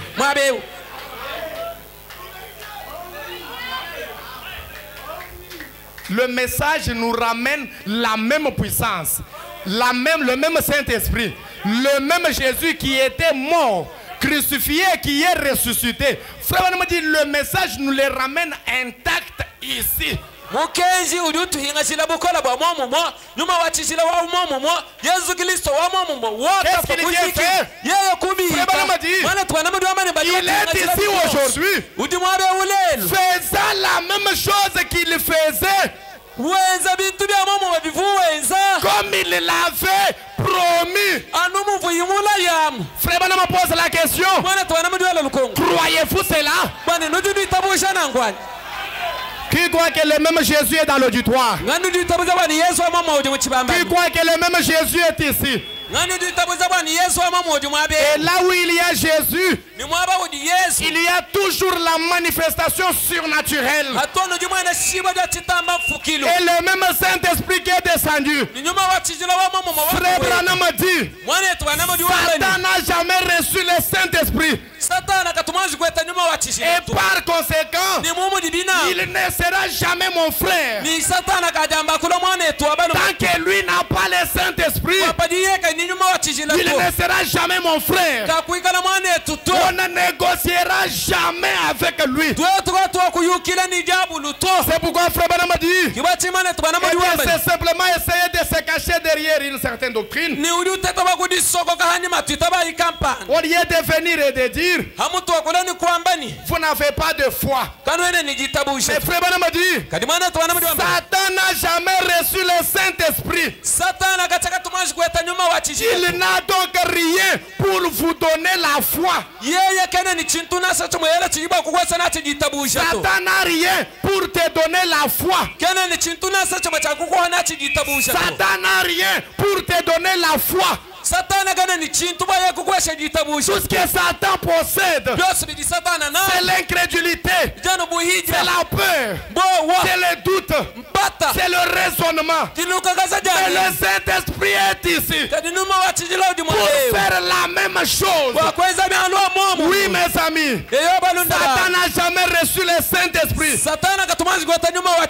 Le message nous ramène la même puissance, le même Saint-Esprit, le même Jésus qui était mort, crucifié, qui est ressuscité. Frère, on me dit, le message nous le ramène intact ici. Qu'est-ce qu'il vient faire? Il est ici aujourd'hui, faisant la même chose qu'il faisait, comme il l'avait promis. Frère, on me pose la question. Croyez-vous cela? Qui croit que le même Jésus est dans l'auditoire? Qui croit que le même Jésus est ici? Et là où il y a Jésus, il y a toujours la manifestation surnaturelle. Et le même Saint-Esprit qui est descendu. Frère Branham dit, Satan n'a jamais reçu le Saint-Esprit. Et par conséquent, il ne sera jamais mon frère. Tant que lui n'a pas le Saint-Esprit, il ne sera jamais mon frère. On ne négociera jamais avec lui. C'est pourquoi frère Branham a dit, c'est simplement essayer de se cacher derrière une certaine doctrine. Au lieu de venir et de dire, vous n'avez pas de foi. Mais frère Branham a dit, Satan n'a jamais reçu le Saint-Esprit. Il n'a donc rien pour vous donner la foi. Satan n'a rien pour te donner la foi. Satan n'a rien pour te donner la foi. Tout ce que Satan possède, c'est l'incrédulité, c'est la peur, c'est le doute, c'est le raisonnement. Mais le Saint-Esprit est ici pour faire la même chose. Oui, mes amis, Satan n'a jamais reçu le Saint-Esprit.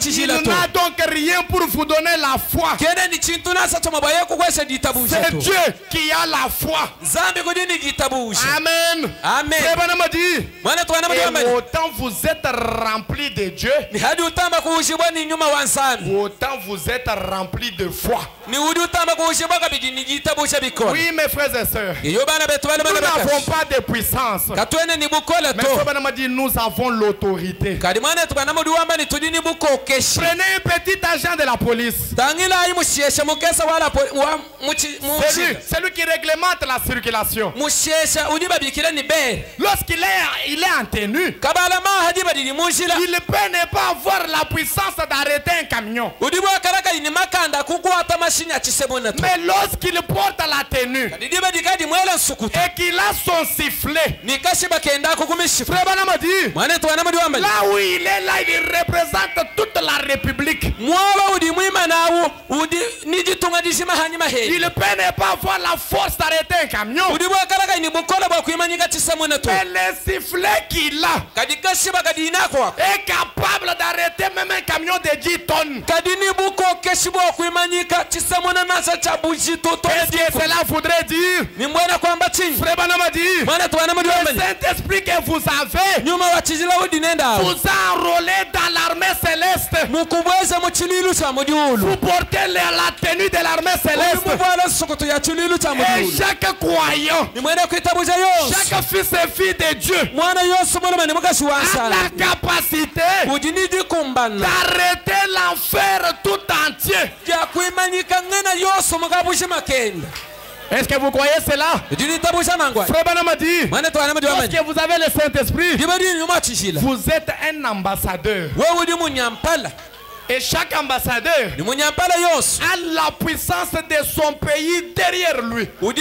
Il n'a donc rien pour vous donner la foi. C'est Dieu qui a la foi. Amen. Amen. Et autant vous êtes remplis de Dieu, autant vous êtes remplis de foi. Oui, mes frères et sœurs, nous n'avons pas de puissance. Mais Branham a dit, nous avons l'autorité. Prenez un petit agent de la police. Celui qui réglemente la circulation. Lorsqu'il est en tenue, il peut ne pas avoir la puissance d'arrêter un camion. Mais lorsqu'il porte la tenue et qu'il a son sifflet, frère Branham a dit, là où il est là, il représente toute la République. Il peut ne pas avoir la force d'arrêter un camion. Mais le sifflet qu'il a est capable d'arrêter même un camion de 10 tonnes. Qu'est-ce que cela voudrait dire? Frère Branham a dit, le Saint-Esprit que vous avez vous a enrôlé dans l'armée céleste. Vous portez la tenue de l'armée céleste. Et chaque croyant, chaque fils et fille de Dieu a la capacité d'arrêter l'enfer tout entier. Est-ce que vous croyez cela? Frère Branham a dit, lorsque vous avez le Saint-Esprit, vous êtes un ambassadeur. Et chaque ambassadeur a la puissance de son pays derrière lui. Et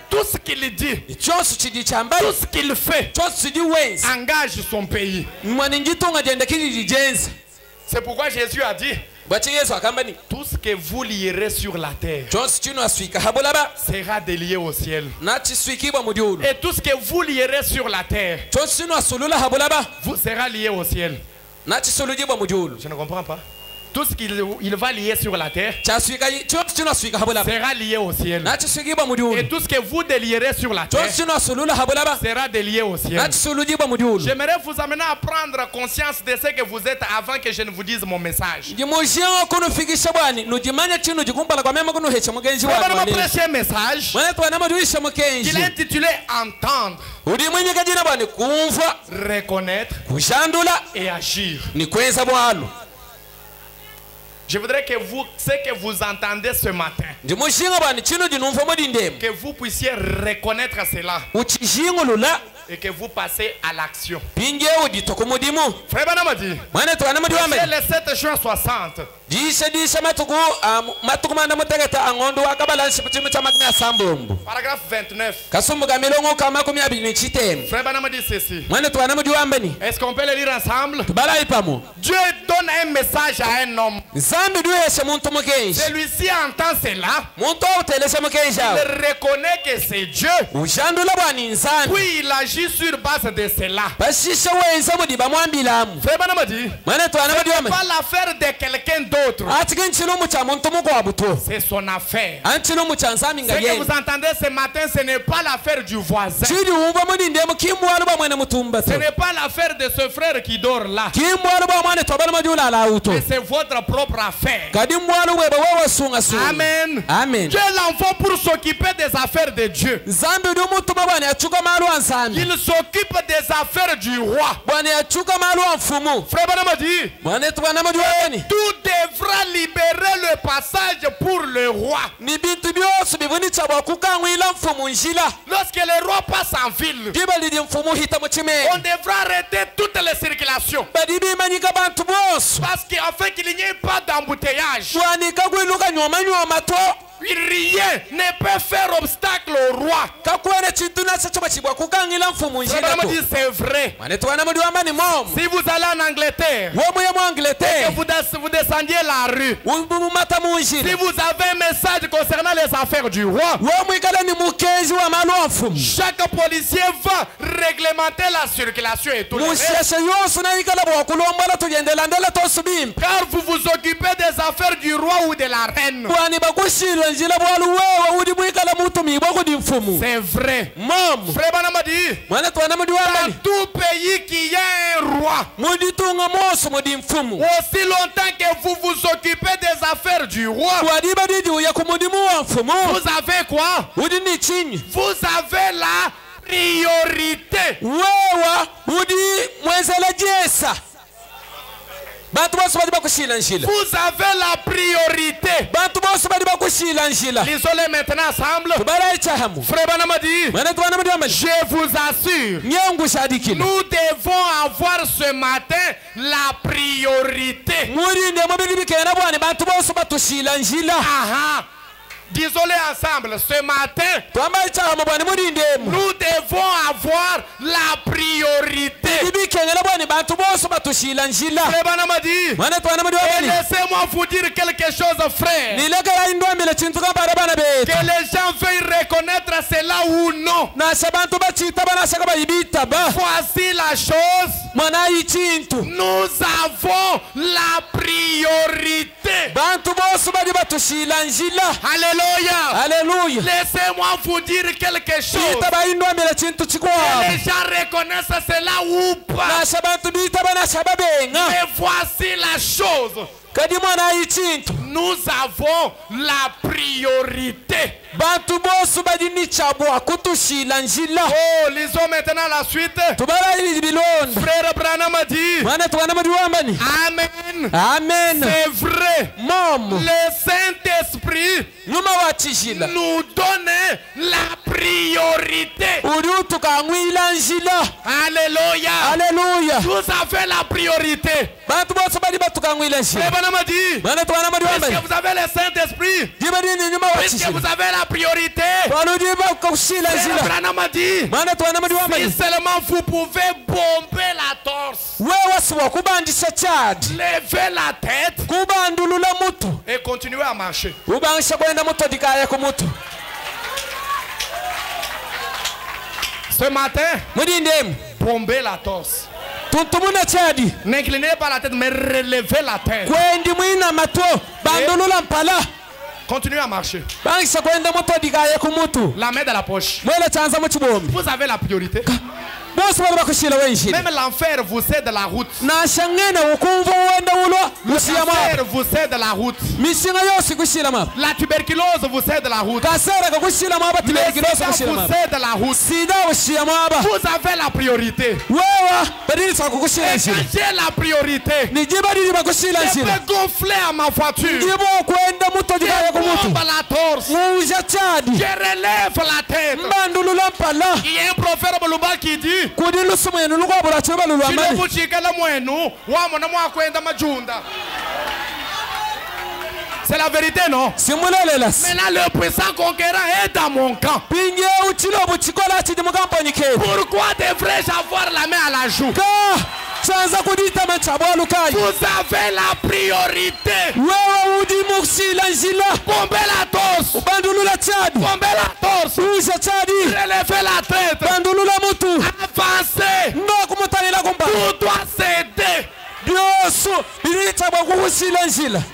tout ce qu'il dit, tout ce qu'il fait, engage son pays. C'est pourquoi Jésus a dit, tout ce que vous lierez sur la terre sera délié au ciel. Et tout ce que vous lierez sur la terre vous sera lié au ciel. Je ne comprends pas. Tout ce qu'il va lier sur la terre sera lié au ciel. Et tout ce que vous délierez sur la terre sera délié au ciel. J'aimerais vous amener à prendre conscience de ce que vous êtes avant que je ne vous dise mon message. Je vais vous prêcher un message qu'il a intitulé Entendre, reconnaître et agir. Je voudrais que vous, ce que vous entendez ce matin, que vous puissiez reconnaître cela et que vous passez à l'action. Frère Branham a dit, c'est le 7 juin 60. Paragraphe 29. Frère Branham dit ceci. Est-ce qu'on peut le lire ensemble? Dieu donne un message à un homme. Celui-ci entend cela. Il reconnaît que c'est Dieu. Puis il agit sur base de cela. Frère Branham dit, ce n'est pas l'affaire de quelqu'un d'autre. C'est son affaire. Ce que vous entendez ce matin, ce n'est pas l'affaire du voisin. Ce n'est pas l'affaire de ce frère qui dort là. Mais c'est votre propre affaire. Amen. Amen. Dieu l'envoie pour s'occuper des affaires de Dieu. Il s'occupe des affaires du roi. Frère Branham dit, tout devra libérer le passage pour le roi. Lorsque le roi passe en ville, on devra arrêter toutes les circulations. Parce qu'afin qu'il n'y ait pas d'embouteillage, rien ne peut faire obstacle au roi. C'est vrai. Si vous allez en Angleterre, et vous descendiez la rue, si vous avez un message concernant les affaires du roi, chaque policier va réglementer la circulation et tout le reste. Car vous vous occupez des affaires du roi ou de la reine. C'est vrai. Frère Branham dit, dans tout pays qui a un roi, aussi longtemps que vous vous occupez des affaires du roi, vous avez quoi? Vous avez la priorité. Vous avez la priorité. Lisons-les maintenant ensemble. Frère Branham dit, je vous assure, nous devons avoir ce matin la priorité. Disons-les ensemble, ce matin, nous devons avoir la priorité. Frère Branham dit, laissez-moi vous dire quelque chose, frère. Que les gens veuillent reconnaître cela ou non. Voici la chose. Nous avons la priorité. Alléluia. Alléluia. Laissez-moi vous dire quelque chose. Que les gens reconnaissent cela ou pas. Mais voici la chose. Nous avons la priorité. Oh, lisons maintenant la suite. Frère Branham dit, Amen. Amen. C'est vrai. Le Saint-Esprit nous donne la priorité. Alléluia. Alléluia. Vous avez la priorité. Frère Branham dit, puisque vous avez le Saint-Esprit, puisque vous avez la priorité, Frère Branham dit, si seulement vous pouvez bomber la torse, lever la tête et continuer à marcher. Ce matin, bomber la torse. N'inclinez pas la tête, mais relevez la tête. Continuez à marcher. La main dans la poche. Vous avez la priorité. Même l'enfer vous cède la route. L'enfer vous cède la route. La tuberculose vous cède la route. Le sida vous cède la route. Vous avez la priorité. Et quand j'ai la priorité, je peux gonfler à ma voiture. Je bombe la torse. Je relève la tête. Il y a un proverbe Luba qui dit, C'est la vérité, non? Maintenant, le puissant conquérant est dans mon camp. Pourquoi devrais-je avoir la main à la joue? Vous avez la priorité. Bombez la torse. Bombez la torse. Relevez la tête. Avancez. Tout doit céder.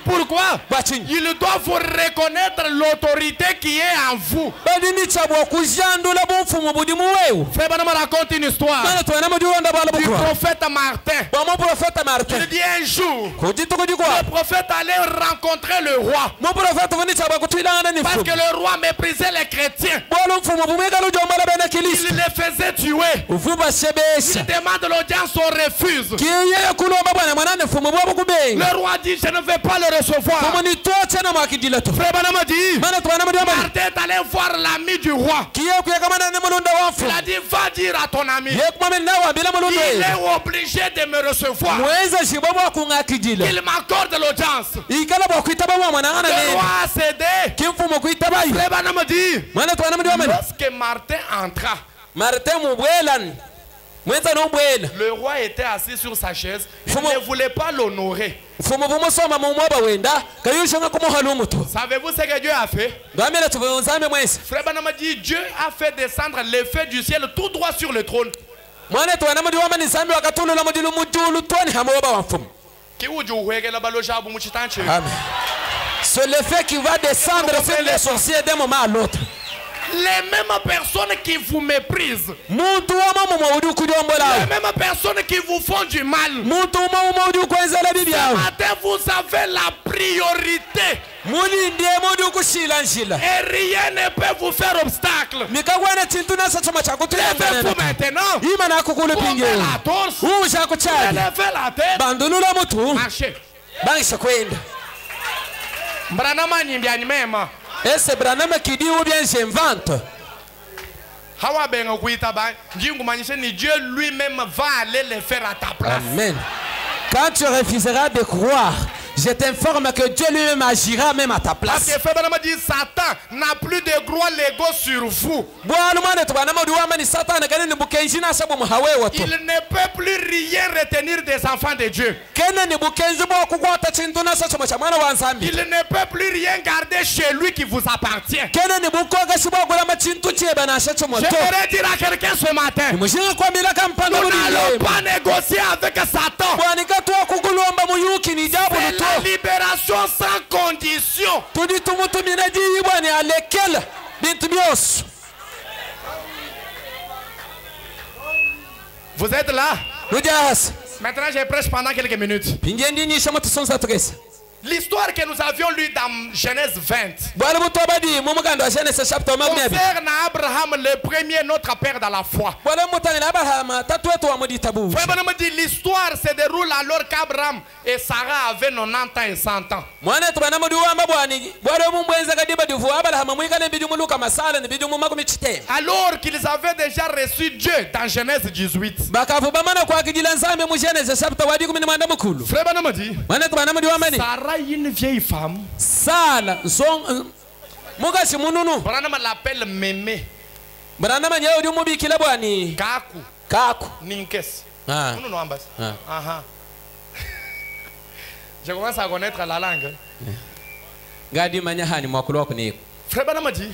Pourquoi? Il doit vous reconnaître l'autorité qui est en vous. Frère Banama raconte une histoire du prophète Martin. Il dit un jour, le prophète allait rencontrer le roi. Parce que le roi méprisait les chrétiens. Il les faisait tuer. Il demande l'audience, on refuse. Le roi dit, je ne vais pas le recevoir. Frère Banama dit, Martin est allé voir l'ami du roi. Il a dit, va dire à ton ami, il est obligé de me recevoir. Qu'il m'accorde l'audience. Le roi a cédé. Frère Banama dit, lorsque Martin entra, le roi était assis sur sa chaise. Il ne voulait pas l'honorer. Savez-vous ce que Dieu a fait? Frère Banama dit, Dieu a fait descendre le feu du ciel tout droit sur le trône. C'est le fait qui va descendre sur les sorciers d'un moment à l'autre. Les mêmes personnes qui vous méprisent, les mêmes personnes qui vous font du mal, ce matin vous avez la priorité. Et rien ne peut vous faire obstacle. Levez-vous maintenant. Bombez la torse. Levez la tête. Marchez. Branama nyimbiani mema. Et c'est Branham qui dit ou bien j'invente. Dieu lui-même va aller le faire à ta place. Amen. Quand tu refuseras de croire, je t'informe que Dieu lui-même agira même à ta place. Parce que Frère dit Satan n'a plus de gros Lego sur vous. Il ne peut plus rien retenir des enfants de Dieu. Il ne peut plus rien garder chez lui qui vous appartient. J'aimerais dire à quelqu'un ce matin, nous n'allons pas négocier avec Satan. C'est la libération sans condition. Vous êtes là? Maintenant je prêche pendant quelques minutes. L'histoire que nous avions lue dans Genèse 20 concerne Abraham, le premier, notre père dans la foi. L'histoire se déroule alors qu'Abraham et Sarah avaient 90 ans et 100 ans. Alors qu'ils avaient déjà reçu Dieu dans Genèse 18. Sarah est une vieille femme. Branham l'appelle Mémé. Kaku. Ninkes. Je commence à connaître la langue. Frère Branham dit,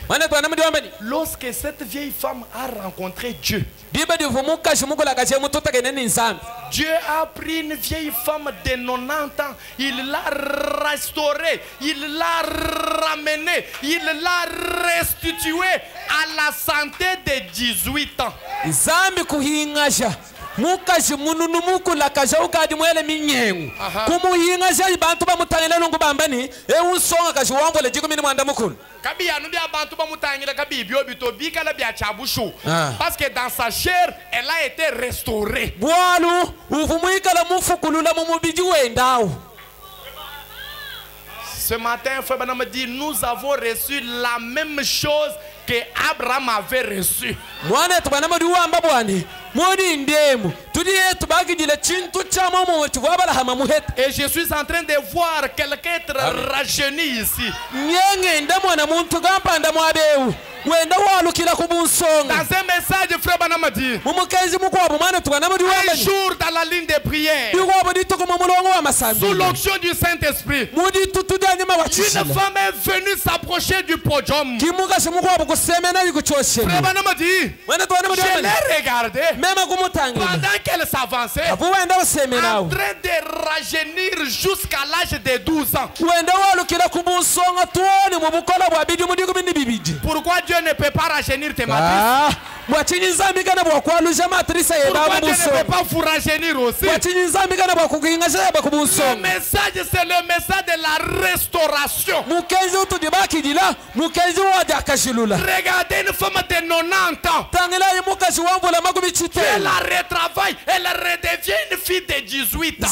lorsque cette vieille femme a rencontré Dieu, Dieu a pris une vieille femme de 90 ans, il l'a restaurée, il l'a ramenée, il l'a restituée à la santé de 18 ans. Mukaji mununu mukula kaja ukadi mwele minyengu kumuhinga jayi bantu bamutangela nungu bambani unsonga kaji wango le jiku mini mwanda mukulu kabi anu bia bantu bamutangela kabi bio bito bika la bia chabushu parce que dans sa chair elle a été restaurée. Bwalu uvumuika la mufukulu la mumubiji wendao. Ce matin, Frère Branham me dit, nous avons reçu la même chose que Abraham avait reçu. Et je suis en train de voir quelqu'un être rajeuni ici. Dans un message, frère Branham dit, un jour dans la ligne de prière, sous l'onction du Saint-Esprit, une femme est venue s'approcher du podium. Frère Branham dit, je l'ai regardée pendant qu'elle s'avançait, en train de rajeunir jusqu'à l'âge de 12 ans. Pourquoi Dieu ne peut pas rajeunir tes matrices? Pourquoi Dieu ne peut pas vous rajeunir aussi? Le message, c'est le message de la restauration. Regardez une femme de 90 ans. Elle la retravaille, elle redevient une fille de 18 ans.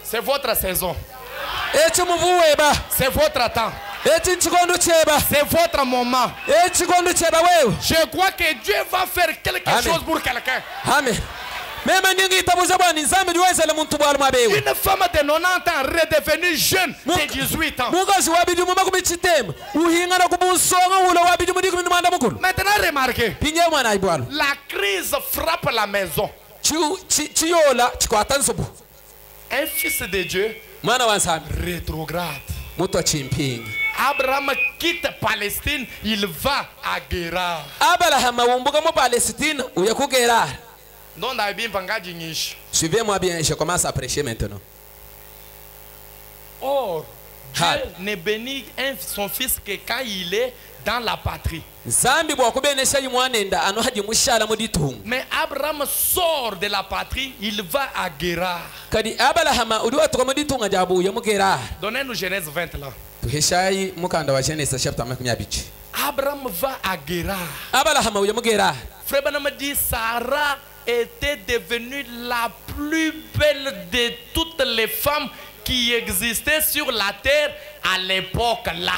C'est votre saison. C'est votre temps. C'est votre moment. Je crois que Dieu va faire quelque chose pour quelqu'un. Amen. Une femme de 90 ans redevenue jeune de 18 ans. Maintenant remarquez, la crise frappe la maison. Un fils de Dieu rétrograde. Abraham quitte Palestine, il va à Guérard. Suivez-moi bien, je commence à prêcher maintenant. Or, Dieu ne bénit son fils que quand il est dans la patrie. Mais Abraham sort de la patrie, il va à Guérard. Donnez-nous Genèse 20 là. Abraham va à Guérard. Frère Branham dit Sarah était devenue la plus belle de toutes les femmes qui existaient sur la terre à l'époque là.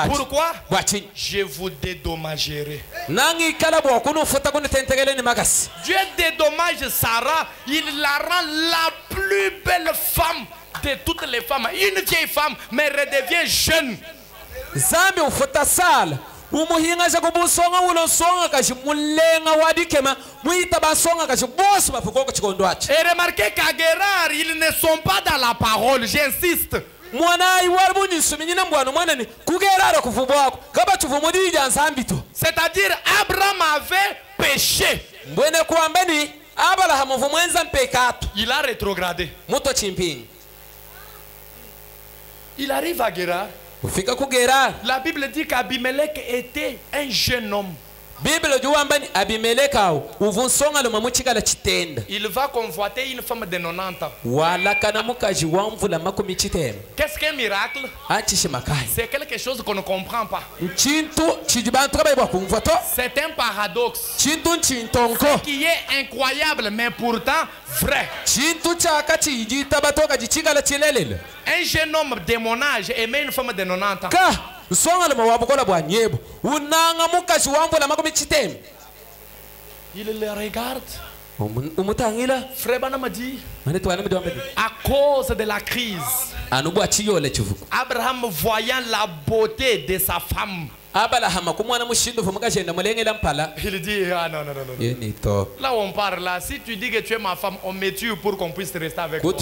Pourquoi? Je vous dédommagerai. Dieu dédommage Sarah, il la rend la plus belle femme de toutes les femmes. Une vieille femme, mais elle redevient jeune. Et remarquez qu'à Guérard, ils ne sont pas dans la parole, j'insiste. C'est-à-dire Abraham avait péché. Il a rétrogradé. Il arrive à Guérard. La Bible dit qu'Abimelech était un jeune homme. Il va convoiter une femme de 90 ans. Qu'est-ce qu'un miracle? C'est quelque chose qu'on ne comprend pas. C'est un paradoxe. Ce qui est incroyable mais pourtant vrai. Un jeune homme de mon âge aimait une femme de 90 ans. Il le regarde. Frère Branham dit, à cause de la crise, Abraham voyant la beauté de sa femme, il dit, ah non. Là où on parle là, si tu dis que tu es ma femme, on me tue pour qu'on puisse rester avec toi.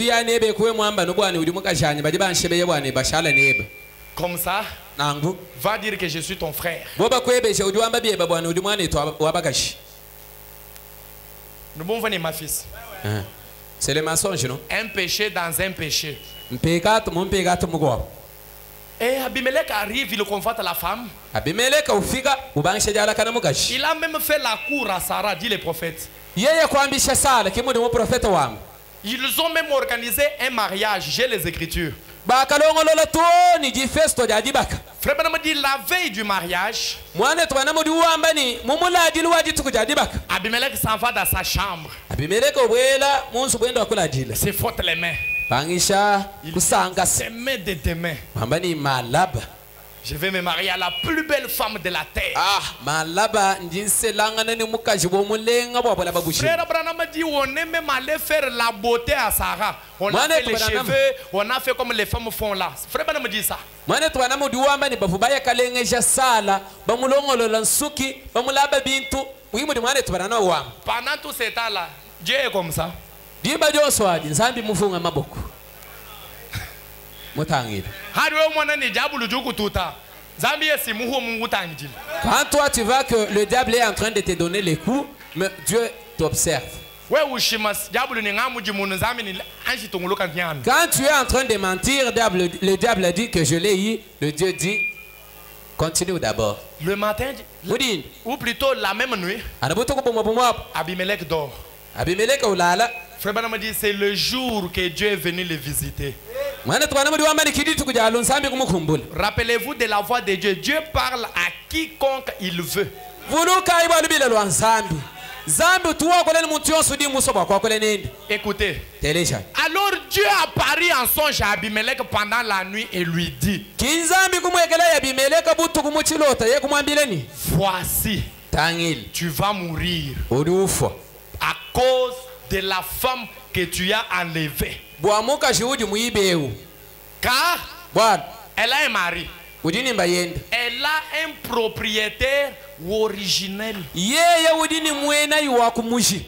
Comme ça, va dire que je suis ton frère. Nous pouvons venir, ma fils. C'est le mensonge, non? Un péché dans un péché. Et Abimelech arrive, il confronte la femme. Il a même fait la cour à Sarah, dit le prophète. Ils ont même organisé un mariage, j'ai les écritures. bakalongolola to ni ji festo ja dibaka Frère Branham dit la veille du mariage, mwana to banamu diwamba ni mumula dilu waji tukuja dibaka Abimelech s'en va dans sa chambre. Abimelech obwela munsu bwendo akula dile Se frotte les mains. bangisha kusanga Ses mains de tes mains. mamba ni malaba Je vais me marier à la plus belle femme de la terre. malaba ndinselangana ni mukaji bomulenga bwabala babushi Frère Branham dit on est même allé faire la beauté à Sarah. On a Mane fait les Branham. cheveux, on a fait comme les femmes font là. Frère Branham dit ça. mwana to banamu diwamba ni bafubaya kalengeja sala bamulongolola nsuki bamulaba bintu muhimu di mwana to banana wamba Pendant tout ce temps là, Dieu est comme ça. diba joswadi nzambi mufunga maboko mutangire Hadi wewe mwana ni diable juku tuta. Zambi yesi muhu mungu tangijili. quand toi tu vois que le diable est en train de te donner les coups mais Dieu t'observe Wewe ushimas diable ni ngamu jimunu zambi ni anji tunguluka nyana. quand tu es en train de mentir le diable dit que je l'ai eu le Dieu dit continue d'abord Le matin, mudini ou plutôt la même nuit, anabuto kubomwa Abimelech dort. abimeleka ulala Frère Branham dit c'est le jour que Dieu est venu le visiter. mwana to banamu diwamba ni kiditu kujalo nsambi kumukumbula Rappelez-vous de la voix de Dieu. Dieu parle à quiconque il veut. vuluka ibwa lubile lwa nsambi zambi tuwa kole ni muntu yonse di muso bwa kwakole nindi Écoutez. telesha Alors Dieu apparut en songe à Abimelech pendant la nuit et lui dit, kinzambi kumwekela ya bimeleka butu kumuchilota ye kumwambile ni voici, tangili tu vas mourir uliufa à cause de la femme que tu as enlevée. bwamuka shiudi muibeu Car bwana elle a un mari. udini mbayenda Elle a un propriétaire originel. yeye udini mwena iwa kumushi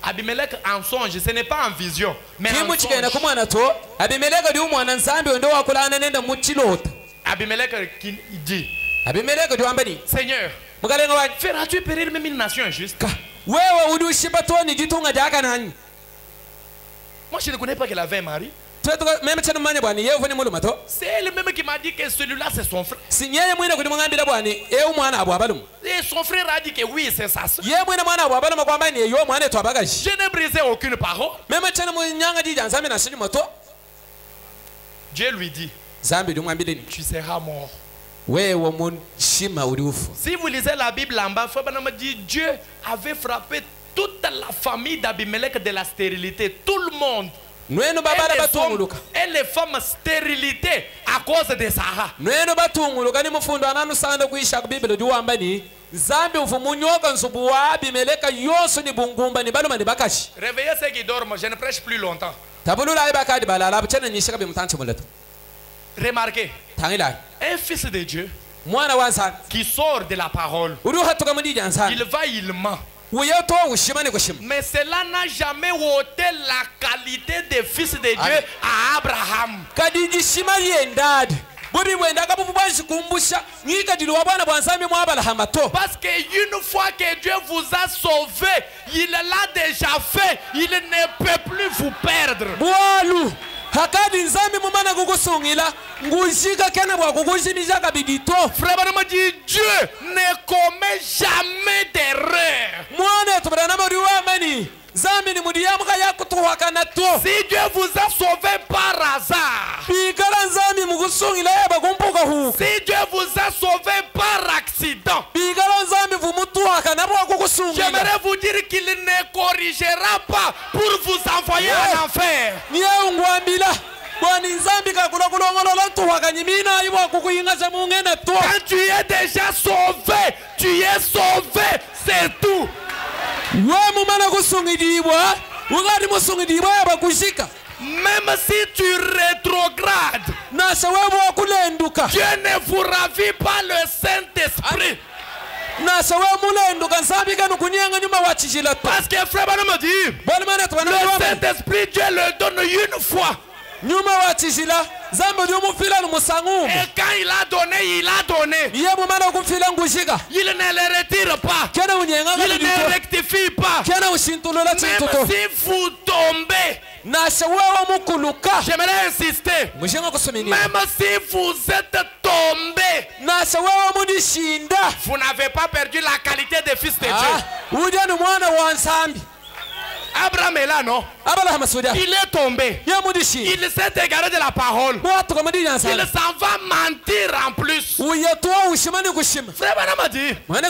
Abimelech en songe, ce n'est pas en vision, mais en kimu chikenda songe. kumwana to abimeleka di umwana nsambi wendo wakulana nenda muchilota Abimelech qui dit, abimeleka di wambani Seigneur, mukalenga wani feras-tu périr même une nation injuste? wewe udi ushipa toni jitunga jaka nani Moi je ne connais pas qu'elle avait un mari. meme chana manya bwani yeye ufani muluma to C'est elle-même qui m'a dit que celui-là c'est son frère. sinyeye mwina kuti mwangambira bwani e umwana abwa baluma Et son frère a dit que oui, c'est sa soeur. ye mwina mwana abwa baluma kwamba ni yo mwana etu abagashi Je n'ai brisé aucune parole. meme chana munyanga jija nsambi na shini moto Dieu lui dit, zambi di mwambile ni tu seras mort. wewe munshima uli ufu Si vous lisez la Bible en bas, Frère Branham dit Dieu avait frappé toute la famille d'Abimelech de la stérilité. Tout le monde. nwenu babala batunguluka Et les femmes stérilité à cause de Sarah. nwenu batunguluka ni mufundo ananu sanda kuisha ku bibelo diwamba ni zambi ufu munyoka nsubu wa abimeleka yonso ni bungumba ni baluma ni bakashi Réveillez ceux qui dorment, je ne prêche plus longtemps. tabulula ai bakadi balala buchana nyishaka bimutanche muleto Remarquez, tangila un fils de Dieu mwana wansa qui sort de la parole, uri hatuka mudija nsa il va, il ment. uyeto ushima ni kushima Mais cela n'a jamais ôté la qualité de fils de Dieu à Abraham. kadiji shima yendadi bubi bwenda kabubu bwanshikumbusha ngikadili wa bwana bwansambi mwabalahama to Parce qu'une fois que Dieu vous a sauvé, il l'a déjà fait. Il ne peut plus vous perdre. bwalu hakadi nzambi mumana kukusungila ngushika kena bwa kukushimisa kabidito Frère Branham dit Dieu ne commet jamais d'erreur. mwana tubarana muri wamani zambi ni mudiyamuka yakutuhakana to Si Dieu vous a sauvé par hasard, bigala nzambi mukusungila yaba kumpuka hu si Dieu vous a sauvé par accident, bigala nzambi vumutuhakana bwa kukusungila j'aimerais vous dire qu'il ne corrigera pas pour vous envoyer en enfer. niye ungwambila bwani nzambi kakula kulongolola ntuhakanyimina ibwa kukuyingasha mungena to Quand tu es déjà sauvé, tu es sauvé, c'est tout. we mumana kusungidibwa ukati musungidibwa yaba kushika Même si tu rétrogrades, nasha wewe wakulenduka Dieu ne vous ravit pas le Saint-Esprit. nasha wewe mulenduka nzambi kanu kunyenga nyuma wachishila to Parce que Frère Branham dit, bwani mana tubana le Saint-Esprit, Dieu le donne une fois. nyuma wachishila zambi lyomufila lumusangumu Et quand il a donné, iye mumana kumfila ngushika il ne le retire pas. kena unyenga Il ne rectifie pas. kena ushintulula Même chintuto si vous tombez, nasha wewe mukuluka j'aimerais insister, mushinga kusuminira même si vous êtes tombé, nasha wewe mudishinda vous n'avez pas perdu la qualité de fils de Dieu. uja ni mwana wa nsambi Abraham est là, non? Il est tombé. Il s'est égaré de la parole. Il s'en va mentir en plus. Frère Branham a dit, à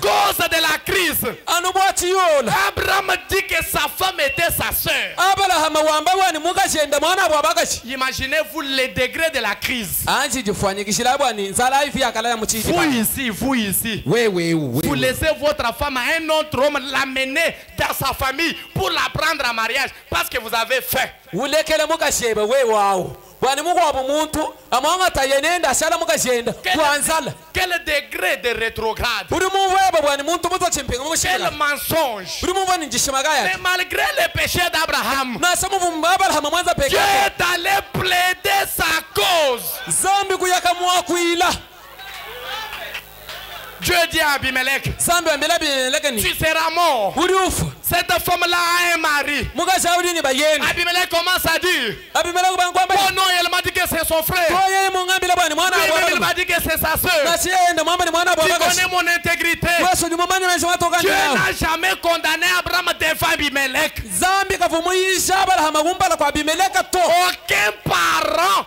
cause de la crise, Abraham dit que sa femme était sa soeur. Imaginez-vous les degrés de la crise. Vous ici, vous laissez votre femme à un autre homme l'amener dans sa famille pour la prendre en mariage parce que vous avez faim. Quel degré de rétrograde, quel mensonge. Mais malgré le péché d'Abraham, Dieu est allé plaider sa cause. Dieu dit à Abimelech, tu seras mort. Cette femme-là a un mari. Abimelech commence à dire, oh non, elle m'a dit que c'est son frère. Elle m'a dit que c'est sa soeur. Tu connais mon intégrité. Dieu n'a jamais condamné Abraham devant Abimelech. Aucun parent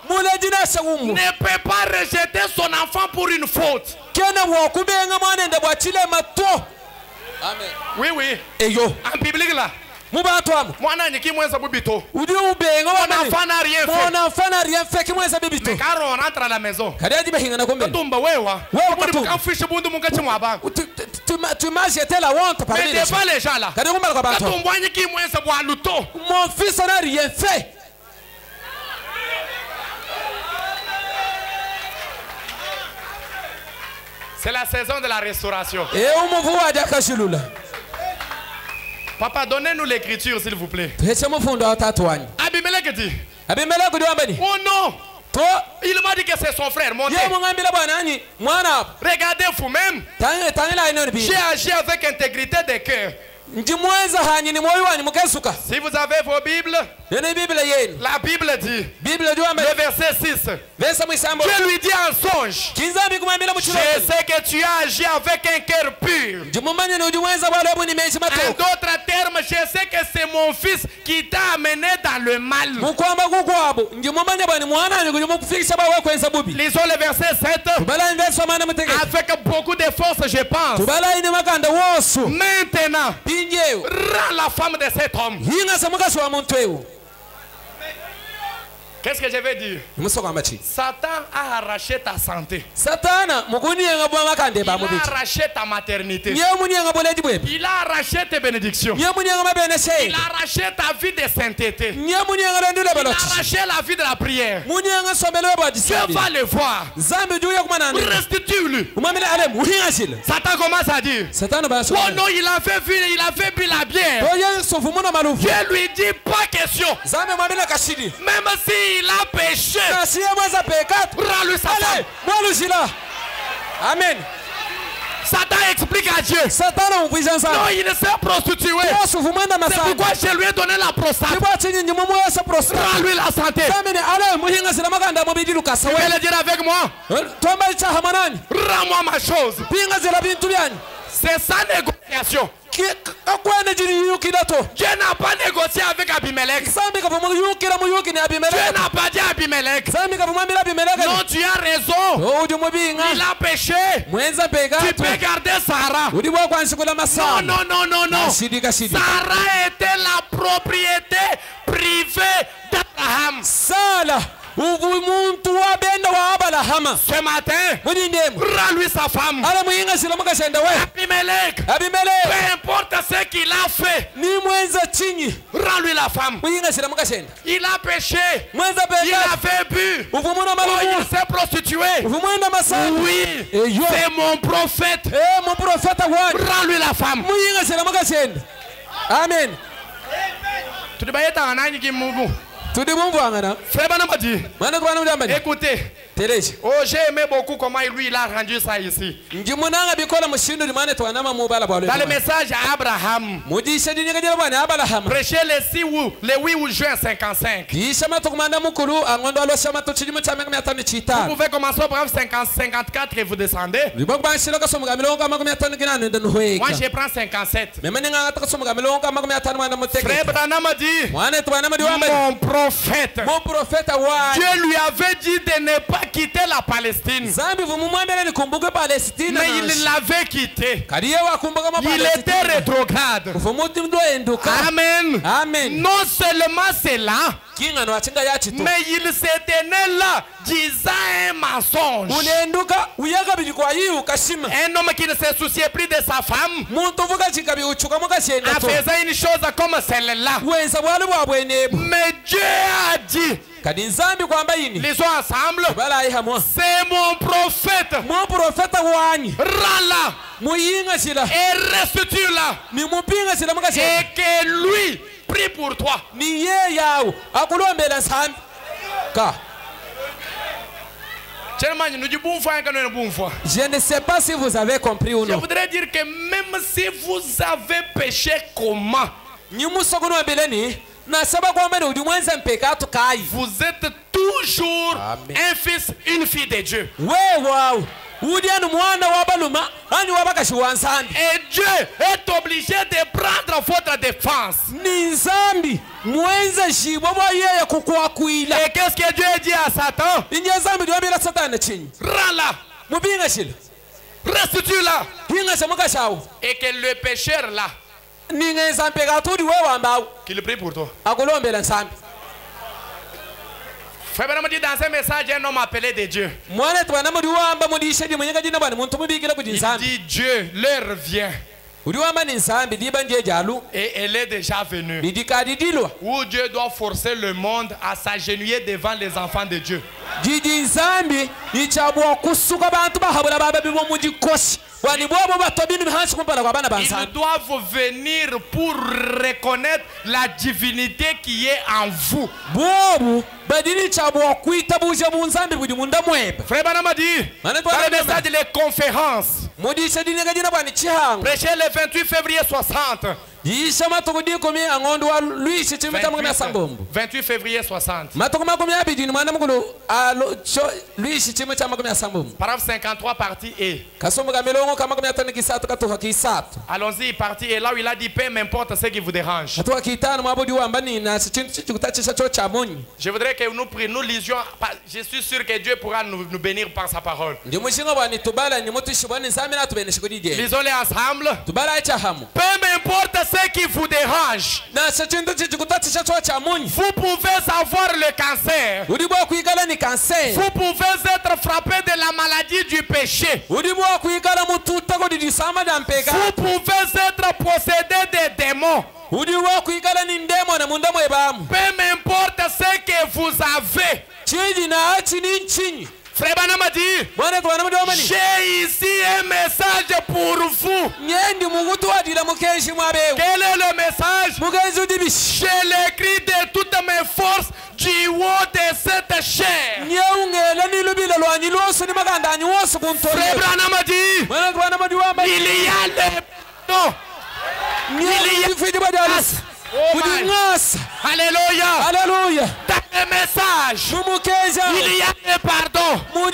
ne peut pas rejeter son enfant pour une faute. Amen. Oui, oui. En biblique là. Mon enfant n'a rien fait. Mais quand on rentre à la maison, tu m'as jeté la honte parmi les gens. Les gens là. Mon fils n'a rien fait. C'est la saison de la restauration. Papa, donnez-nous l'écriture, s'il vous plaît. Abimelech dit, oh non, il m'a dit que c'est son frère. Regardez vous-même. J'ai agi avec intégrité de cœur. Si vous avez vos Bibles, la Bible dit, le verset 6, Dieu lui dit en songe, je sais que tu as agi avec un cœur pur. En d'autres termes, je sais que c'est mon fils qui t'a amené dans le mal. Lisons le verset 7, avec beaucoup de force, je pense. Maintenant, rends la femme de cet homme. Qu'est-ce que je vais dire? Satan a arraché ta santé. Il a arraché ta maternité. Il a arraché tes bénédictions. Il a arraché ta vie de sainteté. Il a arraché la vie de la prière. Dieu va le voir. Restitue-lui. Satan commence à dire, oh non, il a fait bu la bière. Dieu lui dit pas question. Même si il a péché, rends-lui sa femme. Amen. Satan explique à Dieu, non, il ne s'est prostitué. C'est pourquoi je lui ai donné la prostate. Rends-lui la santé. Tu veux le dire avec moi? Rends-moi ma chose. C'est sa négociation. Dieu n'a pas négocié avec Abimelech. Dieu n'a pas dit à Abimelech, non, tu as raison, il a péché, tu peux garder Sarah. Non. Sarah était la propriété privée d'Abraham. Ce matin, rends-lui sa femme. Abimelech, peu importe ce qu'il a fait, rends-lui la femme. Il a péché, il a fait bu, il s'est prostitué. Oui, c'est mon prophète. Rends-lui la femme. Amen. Frère Branham a dit, écoutez, Oh, j'ai aimé beaucoup comment lui il a rendu ça ici. Dans le message à Abraham, prêchez le 8 juin 55. Vous pouvez commencer au paragraphe 54 et vous descendez. Moi je prends 57. Frère Branham a dit, mon prophète, Dieu lui avait dit de ne pas quitter la Palestine. Mais il l'avait quitté. Il était rétrograde. Amen. Amen. Non seulement cela, mais il se tenait là disant un mensonge. Un homme qui ne se souciait plus de sa femme, en faisant une chose comme celle-là. Mais Dieu a dit, lisons ensemble, c'est mon prophète. Rends-la et restitue-la, et que lui prie pour toi. Je ne sais pas si vous avez compris ou non. Je voudrais dire que même si vous avez péché comment, vous êtes toujours un fils, une fille de Dieu. Et Dieu est obligé de prendre votre défense. Et qu'est-ce que Dieu dit à Satan? Rends-la, restitue-la, et que le pécheur là, qu'il prie pour toi. Frère Branham dit dans un message, un homme appelé de Dieu. Il dit Dieu leur vient. Et elle est déjà venue. Où Dieu doit forcer le monde à s'agenouiller devant les enfants de Dieu. Ils doivent venir pour reconnaître la divinité qui est en vous. Frère Branham dit dans le message des conférences, prêchez le 28 février 60. 28 février 60. Paragraphe 53 partie E. Allons-y, partie E, là où il a dit peu m'importe ce qui vous dérange. Je voudrais que nous lisions. Je suis sûr que Dieu pourra nous bénir par sa parole. Lisons-les ensemble. Peu m'importe ce qui vous dérange. Vous pouvez avoir le cancer. Vous pouvez être frappé de la maladie du péché. Vous pouvez être possédé des démons. Peu m'importe ce que vous avez. Frère Branham a dit, j'ai ici un message pour vous. Quel est le message? Je l'écris de toutes mes forces du haut de cette chair. Frère Branham a dit, il y a le pardon. Il y a Alléluia. Alléluia. Dans le message, il y a le pardon. Dans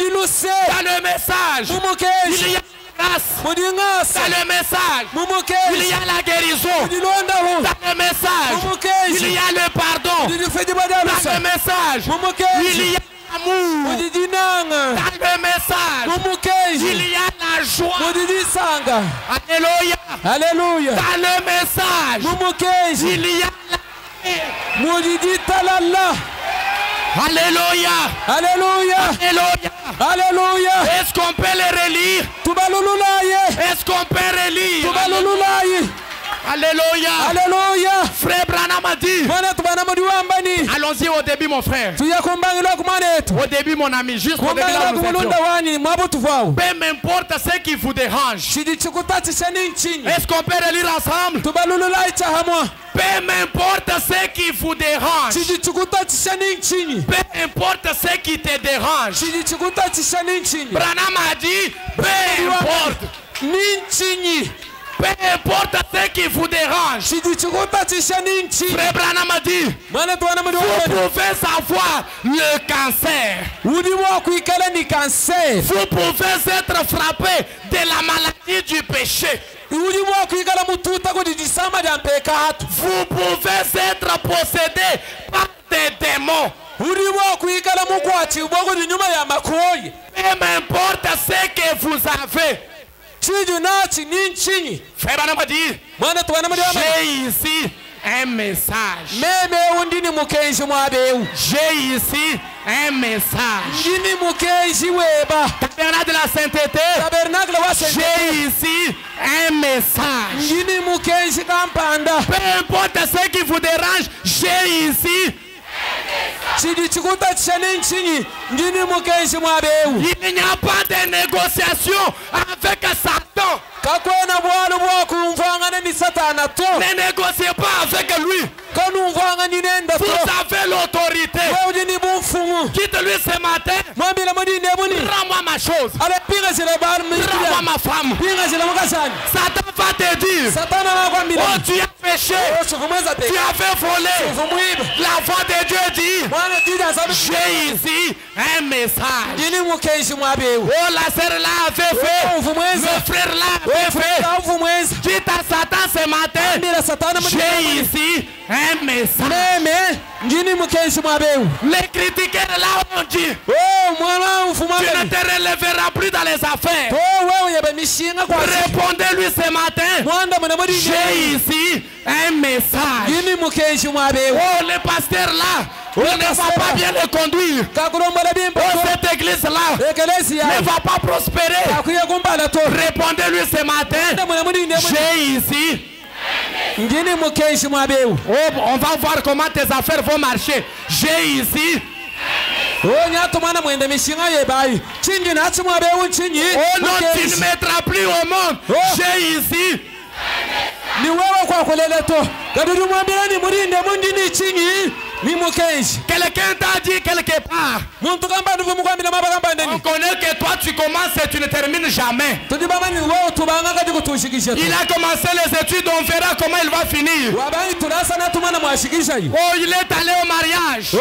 le message, il y a la grâce. Dans le message, il y a la guérison. Dans le message, il y a le pardon. Dans le message, il y a l'amour. Dans le message, il y a la joie. Alléluia. Alléluia. Dans le message, il y a Alléluia. Alléluia. Alléluia. Alléluia. Est-ce qu'on peut les relire? Est-ce qu'on peut relire? Alléluia. Alléluia. Frère Branham a dit, Allons-y au début, mon frère. Au début, mon ami, juste au début, là, nous étions. Peu m'importe ce qui vous dérange. Est-ce qu'on peut relire ensemble? Peu m'importe ce qui vous dérange. Peu importe ce qui te dérange. Branham a dit, peu importe. Peu importe ce qui vous dérange. Frère Branham a dit, vous pouvez savoir le cancer. Vous pouvez être frappé de la maladie du péché. Vous pouvez être possédé par des démons. Peu importe ce que vous avez. Frère Branham a dit, j'ai ici un message. J'ai ici un message. Tabernacle de la sainteté. J'ai ici un message. Peu importe ce qui vous dérange, j'ai ici. Il n'y a pas de négociation avec Satan. Ne négociez pas avec lui. Vous avez l'autorité. Quitte-lui ce matin. Rends-moi ma chose. Rends-moi ma femme. Satan va te dire, oh, tu as péché. Tu avais volé. La voix de Dieu dit, j'ai ici un message. Oh, la sœur là avait fait. Le frère là avait fait. Dites à Satan ce matin, j'ai ici un message. Les critiqueurs là ont dit, tu ne te relèveras plus dans les affaires. Répondez-lui ce matin, j'ai ici un message. Oh, le pasteur là, on ne va pas bien le conduire. Oh, cette église là ne va pas prospérer. Répondez-lui ce matin, j'ai ici. Oh, on va voir comment tes affaires vont marcher. J'ai ici. Oh non, tu ne mettras plus au monde. J'ai ici. Quelqu'un t'a dit quelque part, on connaît que toi tu commences et tu ne termines jamais. Il a commencé les études, on verra comment il va finir. Oh, il est allé au mariage, on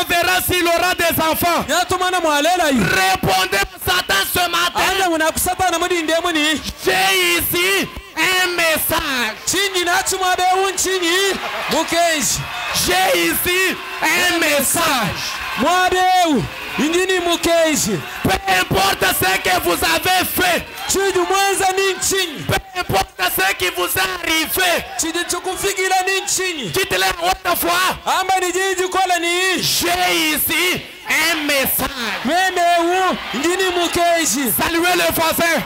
verra s'il aura des enfants. Répondez à Satan ce matin, j'ai ici un message. J'ai ici un message. Peu importe ce que vous avez fait, peu importe ce qui vous est arrivé, dites-le autrefois, j'ai ici un message. Saluez le voisin.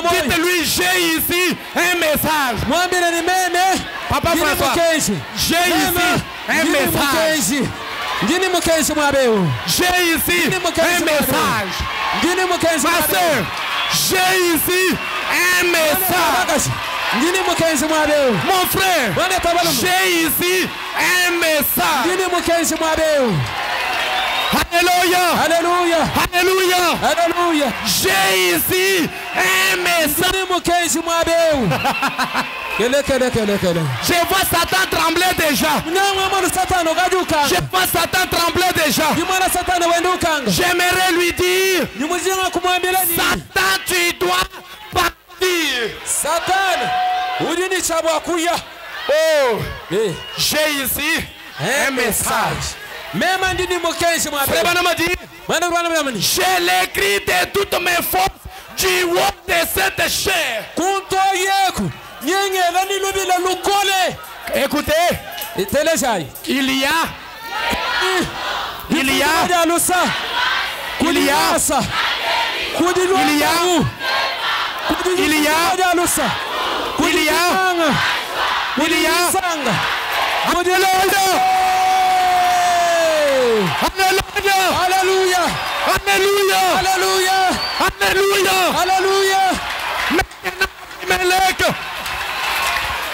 Dites-lui, j'ai ici un message. Papa François, j'ai ici un message. J'ai ici un message. Ma soeur, j'ai ici un message. Mon frère, j'ai ici un message. Alléluia. Alléluia. Alléluia. Alléluia. J'ai ici un message. Je vois Satan trembler déjà. Je vois Satan trembler déjà. J'aimerais lui dire, Satan, tu dois partir. Satan, oh, j'ai ici un message. Frère Branham a dit, je l'écris de toutes mes forces du haut de cette chair. Écoutez, il y a Alléluia. Alléluia. Alléluia. Alléluia. Alléluia. Alléluia.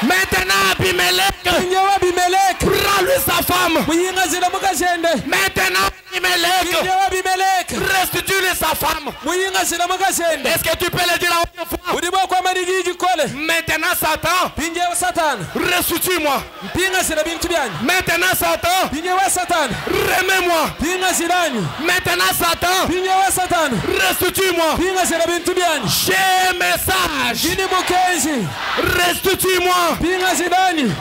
Maintenant Abimelech prends-lui sa femme. Maintenant Abimelech restitue-lui sa femme. Est-ce que tu peux le dire la autre fois? Maintenant Satan restitue-moi. Maintenant Satan remets-moi. Maintenant Satan restitue-moi. J'ai un message. Restitue-moi.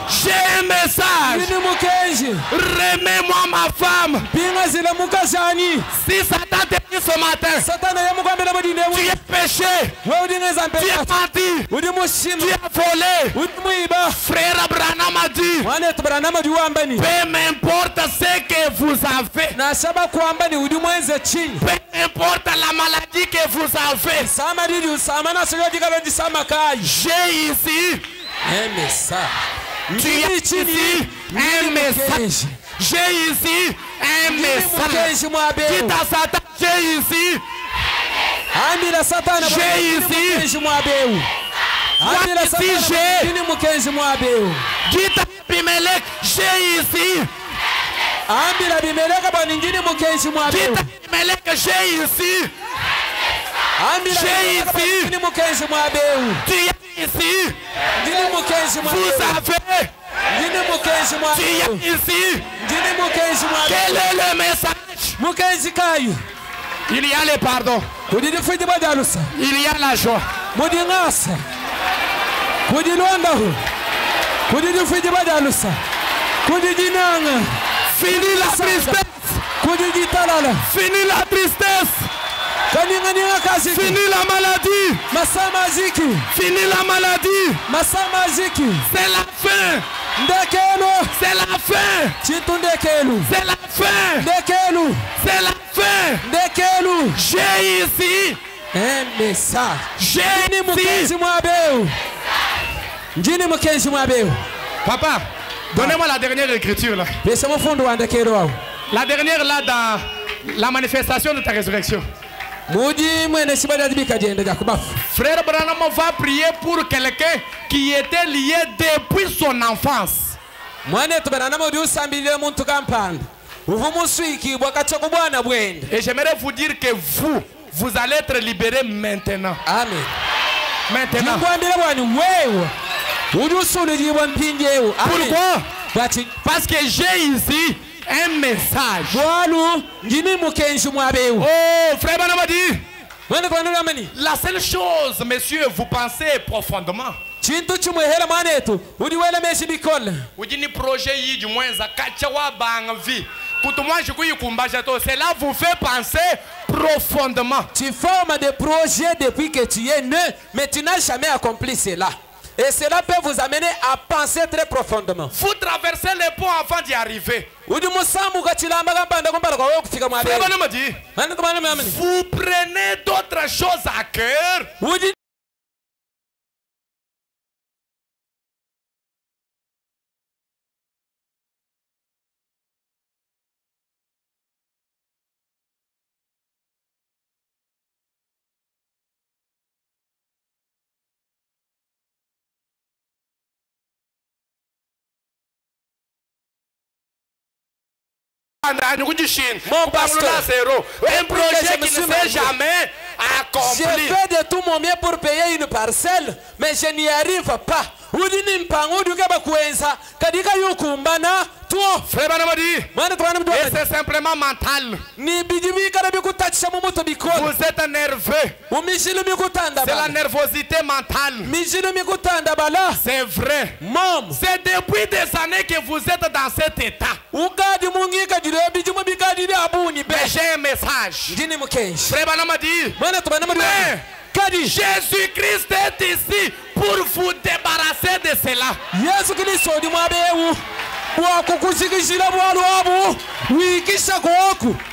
J'ai un message. Remets-moi ma femme. Si Satan te dit ce matin, tu es péché, tu es menti, tu as volé, frère Branham a dit, peu m'importe ce que vous avez, peu importe la maladie que vous avez, j'ai ici un message. Tu as ici un message. J'ai ici un message. Dites à Satan, j'ai ici. J'ai ici. Voici j'ai. Dites à Abimelech, j'ai ici. Dites à Abimelech, j'ai ici. J'ai ici. Tu es ici. Vous avez. Tu es ici. Quel est le message? Il y a le pardon. Il y a la joie. Fini la tristesse. Fini la tristesse. Fini la maladie. Fini la maladie. C'est la fin. C'est la fin. C'est la fin. C'est la fin. J'ai ici un message. J'ai ici. Papa, donnez-moi la dernière écriture là. La dernière là dans la manifestation de ta résurrection. Frère Branham va prier pour quelqu'un qui était lié depuis son enfance. Et j'aimerais vous dire que vous allez être libérés maintenant. Amen. Maintenant. Pourquoi? Parce que j'ai ici un message. Oh, frère Branham dit, la seule chose, monsieur, vous pensez profondément. Projet du moins cela vous fait penser profondément. Tu formes des projets depuis que tu es né, mais tu n'as jamais accompli cela. Et cela peut vous amener à penser très profondément. Vous traversez les ponts avant d'y arriver. Vous prenez d'autres choses à cœur. Un projet qui ne s'est jamais accompli. J'ai fait de tout mon mieux pour payer une parcelle, mais je n'y arrive pas. Et c'est simplement mental. Vous êtes nerveux. C'est la nervosité mentale. C'est vrai. C'est depuis des années que vous êtes dans cet état. Mais j'ai un message. Jésus-Christ est ici pour vous débarrasser de cela.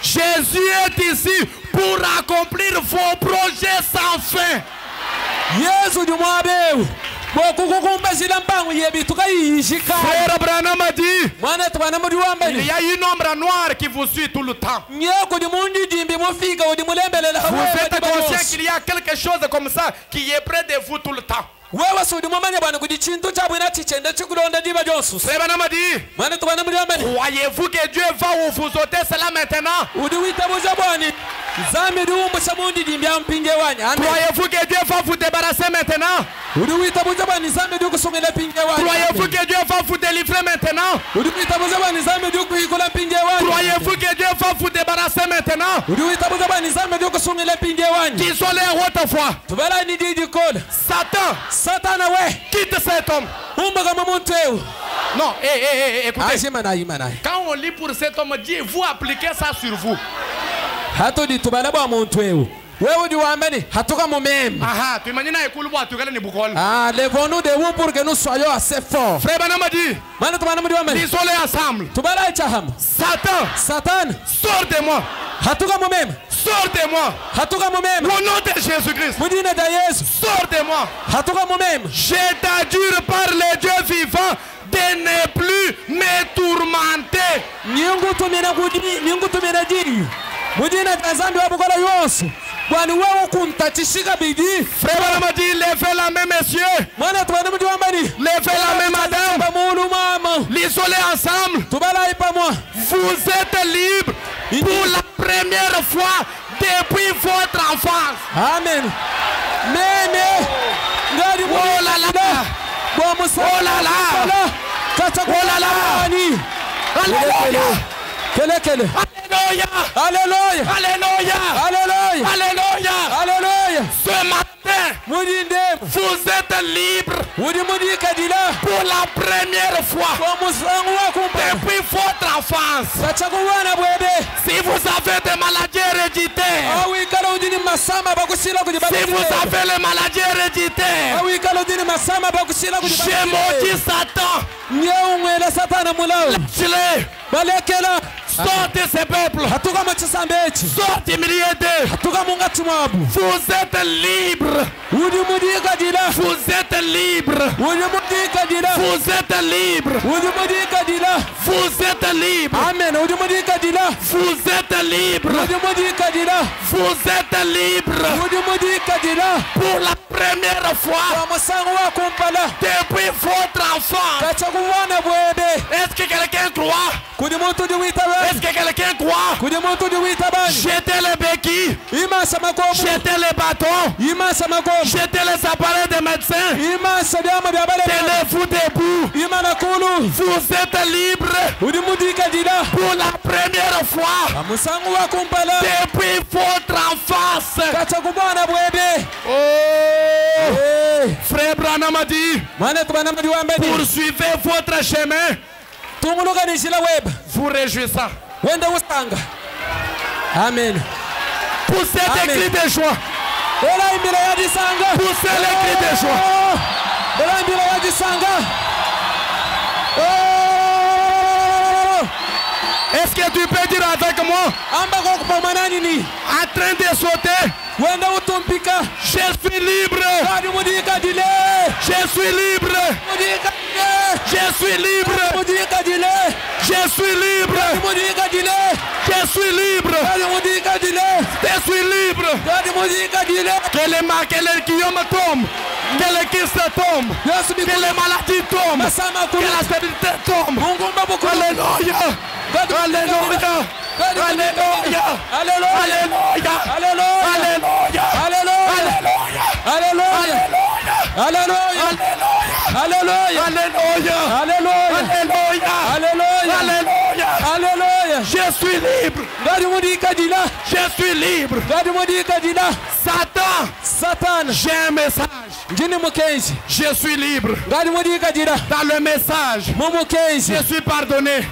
Jésus est ici pour accomplir vos projets sans fin. Frère Branham a dit, Il y a une ombre noire qui vous suit tout le temps. Vous êtes conscient qu'il y a quelque chose comme ça qui est près de vous tout le temps. Croyez-vous que Dieu va vous ôter cela maintenant? Croyez-vous que Dieu va vous débarrasser maintenant? Croyez-vous que Dieu va vous délivrer maintenant? Croyez-vous que Dieu va vous débarrasser maintenant? Qui sont les autrefois? Satan, quitte cet homme. Non, écoutez. Quand on lit pour cet homme, dit vous appliquez ça sur vous. Lèvons-nous debout pour que nous soyons assez forts. Frère Banamadi, lisons-les ensemble. Satan, sors de moi. Sors de moi. Au nom de Jésus-Christ. Sors de moi. Je t'adjure par les dieux vivants de ne plus me tourmenter. Frère Banamadi, levez la main, messieurs. Levez la main, madame. Lisons-les ensemble. Vous êtes libres pour la première fois depuis votre enfance. Amen. Oh là là. Oh là là. Oh là là. Alléluia. Alléluia. Ce matin, vous êtes libres pour la première fois depuis votre enfance. Si vous avez des maladies héréditaires, si vous avez les maladies héréditaires, j'ai maudit Satan. Sortez ces peuples. Sortez du milieu d'eux. Vous êtes libres. Vous êtes libres. Vous êtes libres. Vous êtes libres. Amen. Vous êtes libres. Vous êtes libres. Pour la première fois depuis votre enfant. Est-ce que quelqu'un croit? Est-ce que quelqu'un croit? Jetez les béquilles. Jetez les bâtons. Jetez les appareils de médecins. Tenez-vous debout. Vous êtes libres pour la première fois depuis votre enfance. Oh, Frère Branham a dit, poursuivez votre chemin. Vous réjouissant. Amen. Poussez des cris de joie. Poussez les cris de joie. Est-ce que tu peux dire avec moi? En train de sauter. Je suis libre. Je suis libre. Je suis libre. Je suis libre. Je suis libre. Je suis libre. Que les guillaume tombent. Que les kystes tombent. Que les maladies tombent. Que la stabilité tombe. Alléluia. Alléluia. Alléluia. Alléluia. Alléluia. Alléluia. Alléluia. Alléluia. Je suis libre. Je suis libre. Satan, j'ai un message. Je suis libre. Dans le message, je suis pardonné.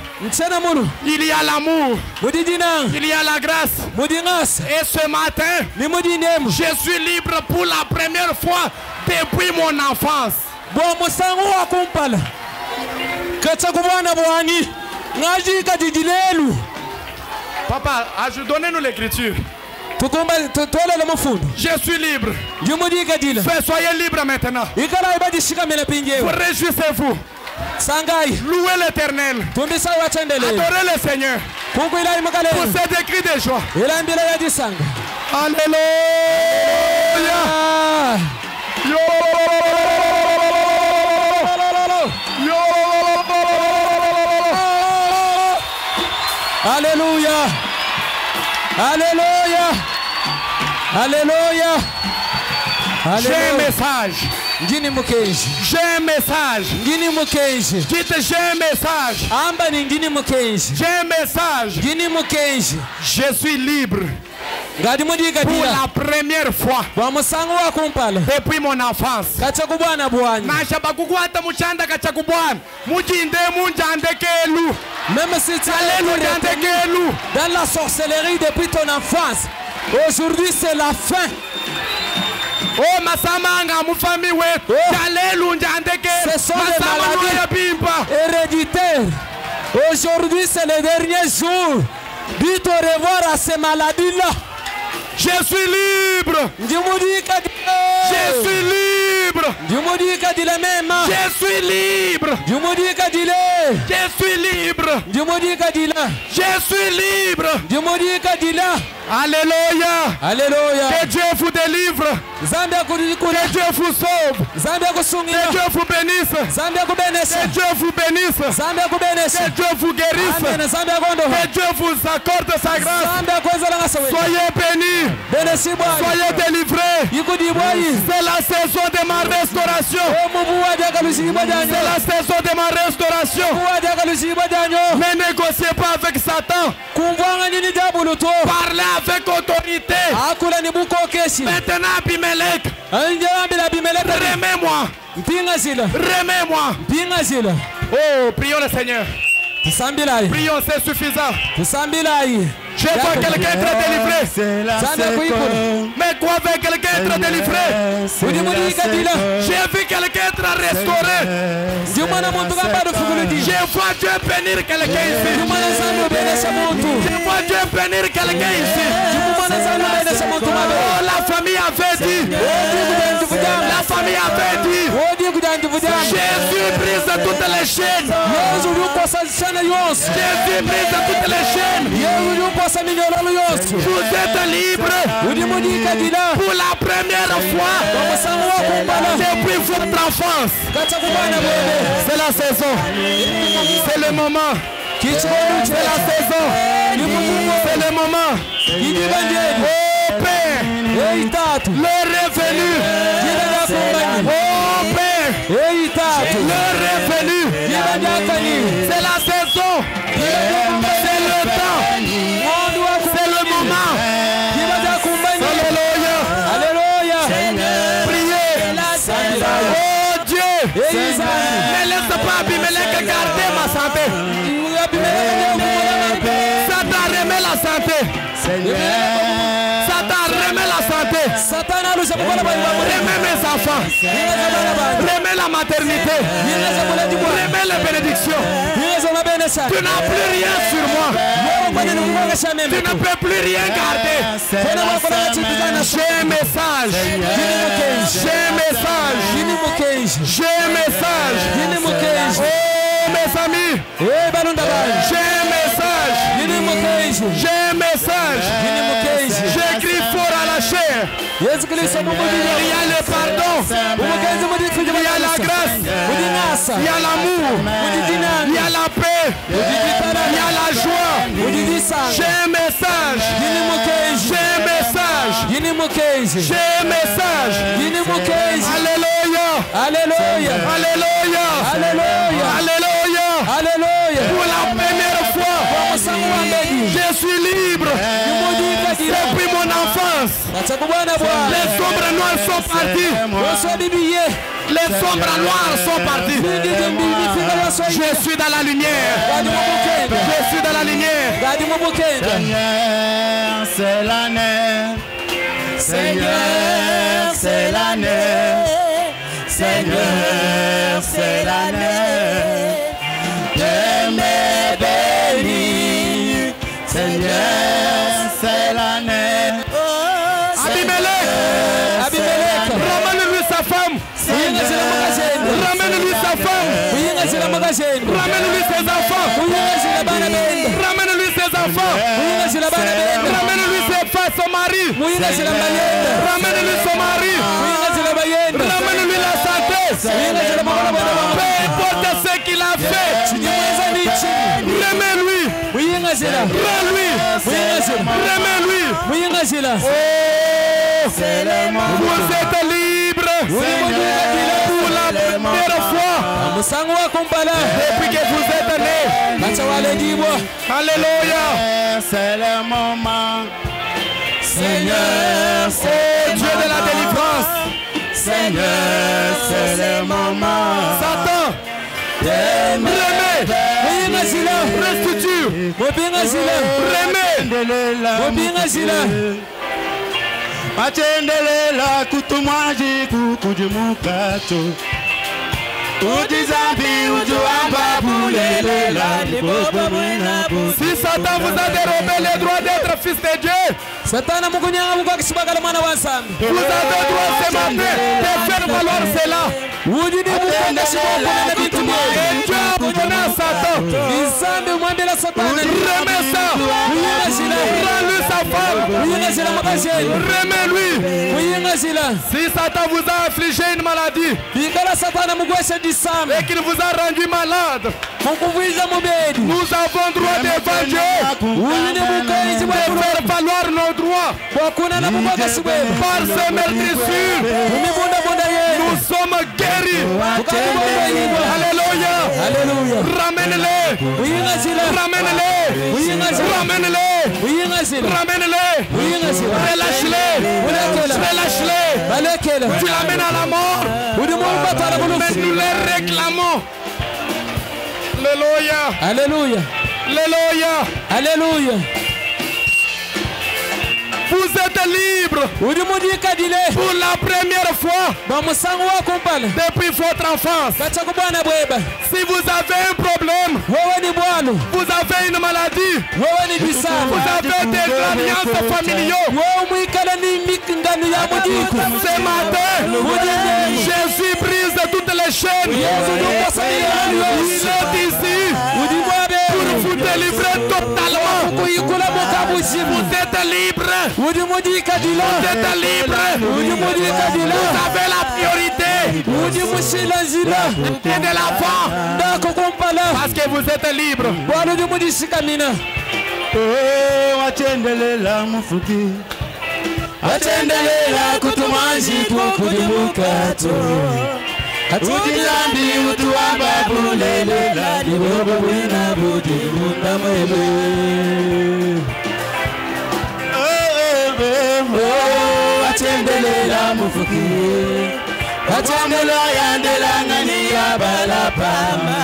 Il y a l'amour. Il y a la grâce. Et ce matin, je suis libre pour la première fois depuis mon enfance. Papa, donnez-nous l'écriture. Je suis libre. Soyez libre maintenant. Vous réjouissez-vous. Louez l'Éternel. Adorez le Seigneur. Pour ces cris de joie. Alléluia. Alléluia. Alléluia. Alléluia. J'ai un message. J'ai un message. Dites j'ai un message. J'ai un message. Je suis libre. Pour la première fois depuis mon enfance. Même si tu es dans la sorcellerie depuis ton enfance, aujourd'hui c'est la fin. Oh masamanga mufami wetu jalelu njandeke masamanga héréditaire. Aujourd'hui c'est le dernier jour. Dites au revoir à ces maladies là. Je suis libre. Je suis libre. Je suis libre. Je suis libre. Je suis libre. Alléluia. Alléluia. Que Dieu vous délivre. Que Dieu vous sauve. Que Dieu vous bénisse. Que Dieu vous bénisse. Que Dieu vous guérisse. Que Dieu vous accorde sa grâce. Soyez bénis. Soyez délivrés. C'est la saison de ma restauration. C'est la saison de ma restauration. Ne négociez pas avec Satan. Parlez avec autorité. Maintenant Abimelech, remets-moi. Remets-moi. Oh, prions le Seigneur. Prions, c'est suffisant. Je vois quelqu'un être délivré. Mais quoi avec quelqu'un être délivré? J'ai vu quelqu'un être restauré. Je vois Dieu bénir quelqu'un ici. Je vois Dieu bénir quelqu'un ici. Oh, la famille avait dit. La famille avait dit. Jésus brise toutes les chaînes. Jésus brise toutes les chaînes. Vous êtes libre pour la première fois depuis votre enfance. C'est la saison. C'est le moment. C'est la saison. C'est le moment. Oh Père, le revenu. Oh Père, le revenu. C'est la saison. C'est le temps. C'est le moment. Alléluia. Alléluia. Priez. Oh Dieu. Ne laisse pas Abimelech garder ma santé. Satan remet la santé. Satan remet la santé. Remet mes enfants. Remet la maternité. Remet les bénédictions. Tu n'as plus rien sur moi. Tu ne peux plus rien garder. J'ai un message. J'ai un message. J'ai un message. Oh mes amis. J'ai un message. J'ai un message. J'écris fort à la chair. Il y a le pardon. Il y a la grâce. Il y a l'amour. Il y a la paix. Il y a la joie. J'ai un message. J'ai un message. J'ai un message. Alléluia. Alléluia. Alléluia. Alléluia. Alléluia. Alléluia. Pour la première fois, je suis libre. Depuis mon enfance, les sombres noirs sont partis. Les sombres noirs sont partis. Je suis dans la lumière. Je suis dans la lumière. C'est l'année. Seigneur, c'est l'année. Seigneur, c'est l'année. De mes bénis. Seigneur, c'est l'année. Abimelech, ramène-lui sa femme. Ramène-lui sa femme. Ramène-lui ses enfants. Ramène-lui ses enfants. Ramène-lui ses femmes, son mari. Ramène-lui son mari. Ramène-lui la santé. Peu importe ce qu'il a fait. Remets-lui. Rends-lui. Remets-lui. Vous êtes libre. Pour la première fois depuis que vous êtes nés. Alléluia. C'est le moment. Seigneur, oh Dieu de la délivrance. Seigneur, c'est le moment. Satan, remets. Restitue. Remets. Machendelela kutumwaji kukujimukato Udizambi ujuamba bulelela Niboba mwina buzi. Si Satan vous a dérobé le droit d'être fils de Dieu, vous avez le droit ce matin de faire valoir cela. Et Dieu a donné à Satan. Remets ça. Rends-lui sa femme. Remets-lui. Si Satan vous a affligé une maladie et qu'il vous a rendu malade, nous avons droit devant Dieu de faire valoir nos droits. Par ces meurtrissures, nous sommes guéris. Alléluia. Ramène-les. Ramène-les. Ramène-les. Ramène-les. Relâche-les. Relâche-les. Tu l'amènes à la mort. Mais nous les réclamons. Alléluia. Alléluia. Alléluia. Alléluia. Vous êtes libre pour la première fois depuis votre enfance. Si vous avez un problème, vous avez une maladie, vous avez des alliances familiaux, ce matin, Jésus brise toutes les chaînes. Il est ici pour vous délivrer totalement. Vous êtes libre. Vous êtes libre. Vous avez la priorité. Et de l'avant. Parce que vous êtes libre. Oh, achendelela mufuki. Achendelela kutumanji kukudimukato. Udizambi utuamba bulelela. Nibobo wina budi munda mwebe. Oh, achendelela mufuki. Achendelela yandela ngani ya balapama.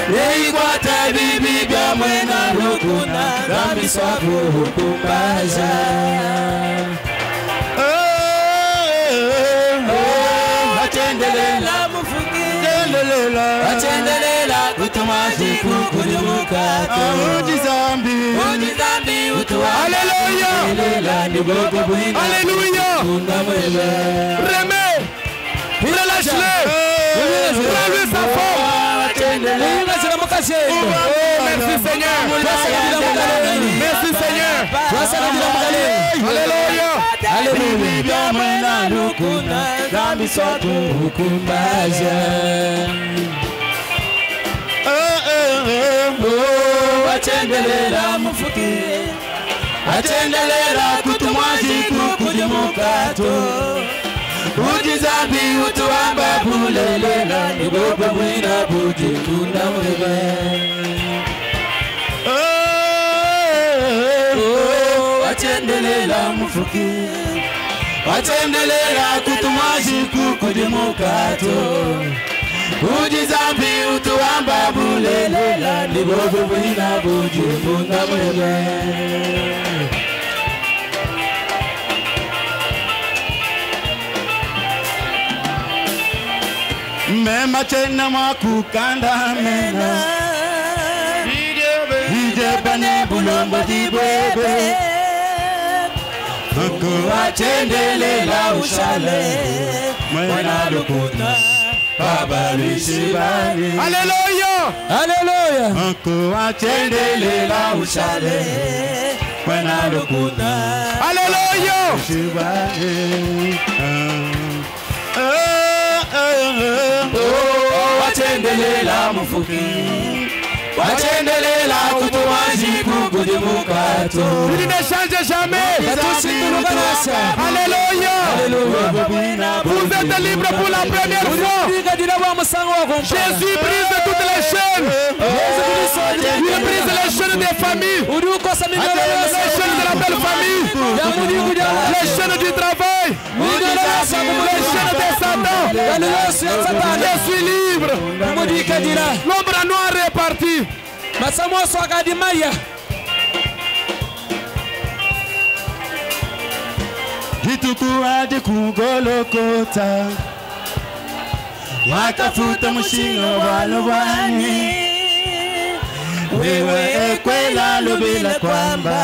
Eikwata bibi bya mwena lukuna. Gambi swaku hukumbaja. Achendelela mufuki. Achendelela kutumaji kukudimukato. Udizambi utuwa. Alléluia. Alléluia. Remets. Relâche-le. Rends-lui sa forme. Merci Seigneur. Merci Seigneur. Alléluia. Achendelela mufuki. Achendelela kutumaji kukudimukato. Udizambi utuamba bulelela. Nibobo wina budi munda mwebe. Oh, achendelela mufuki. Achendelela kutumaji kukudimukato. Udizambi utuamba bulelela. Nibobo wina budi munda mwebe. Mema chena makukanda mena. Ije bane bulombo dibwebe. Ako achendelela ushale. Mwena lukuna. Alléluia. Alléluia. Alléluia. Watendelela mufuki, watendelela kutumaji kukudimukato. Il ne change jamais. Alléluia. Vous êtes libre pour la première fois. Jésus brise toutes les chaînes. Il brise les chaînes des familles, les chaînes de la belle famille, les chaînes du travail, les chaînes des Satan. Je suis libre. L'ombre noire est partie. Hitukuaje kugolokota, wakafuta mushingo walowani, wewe ekwela lubila kwamba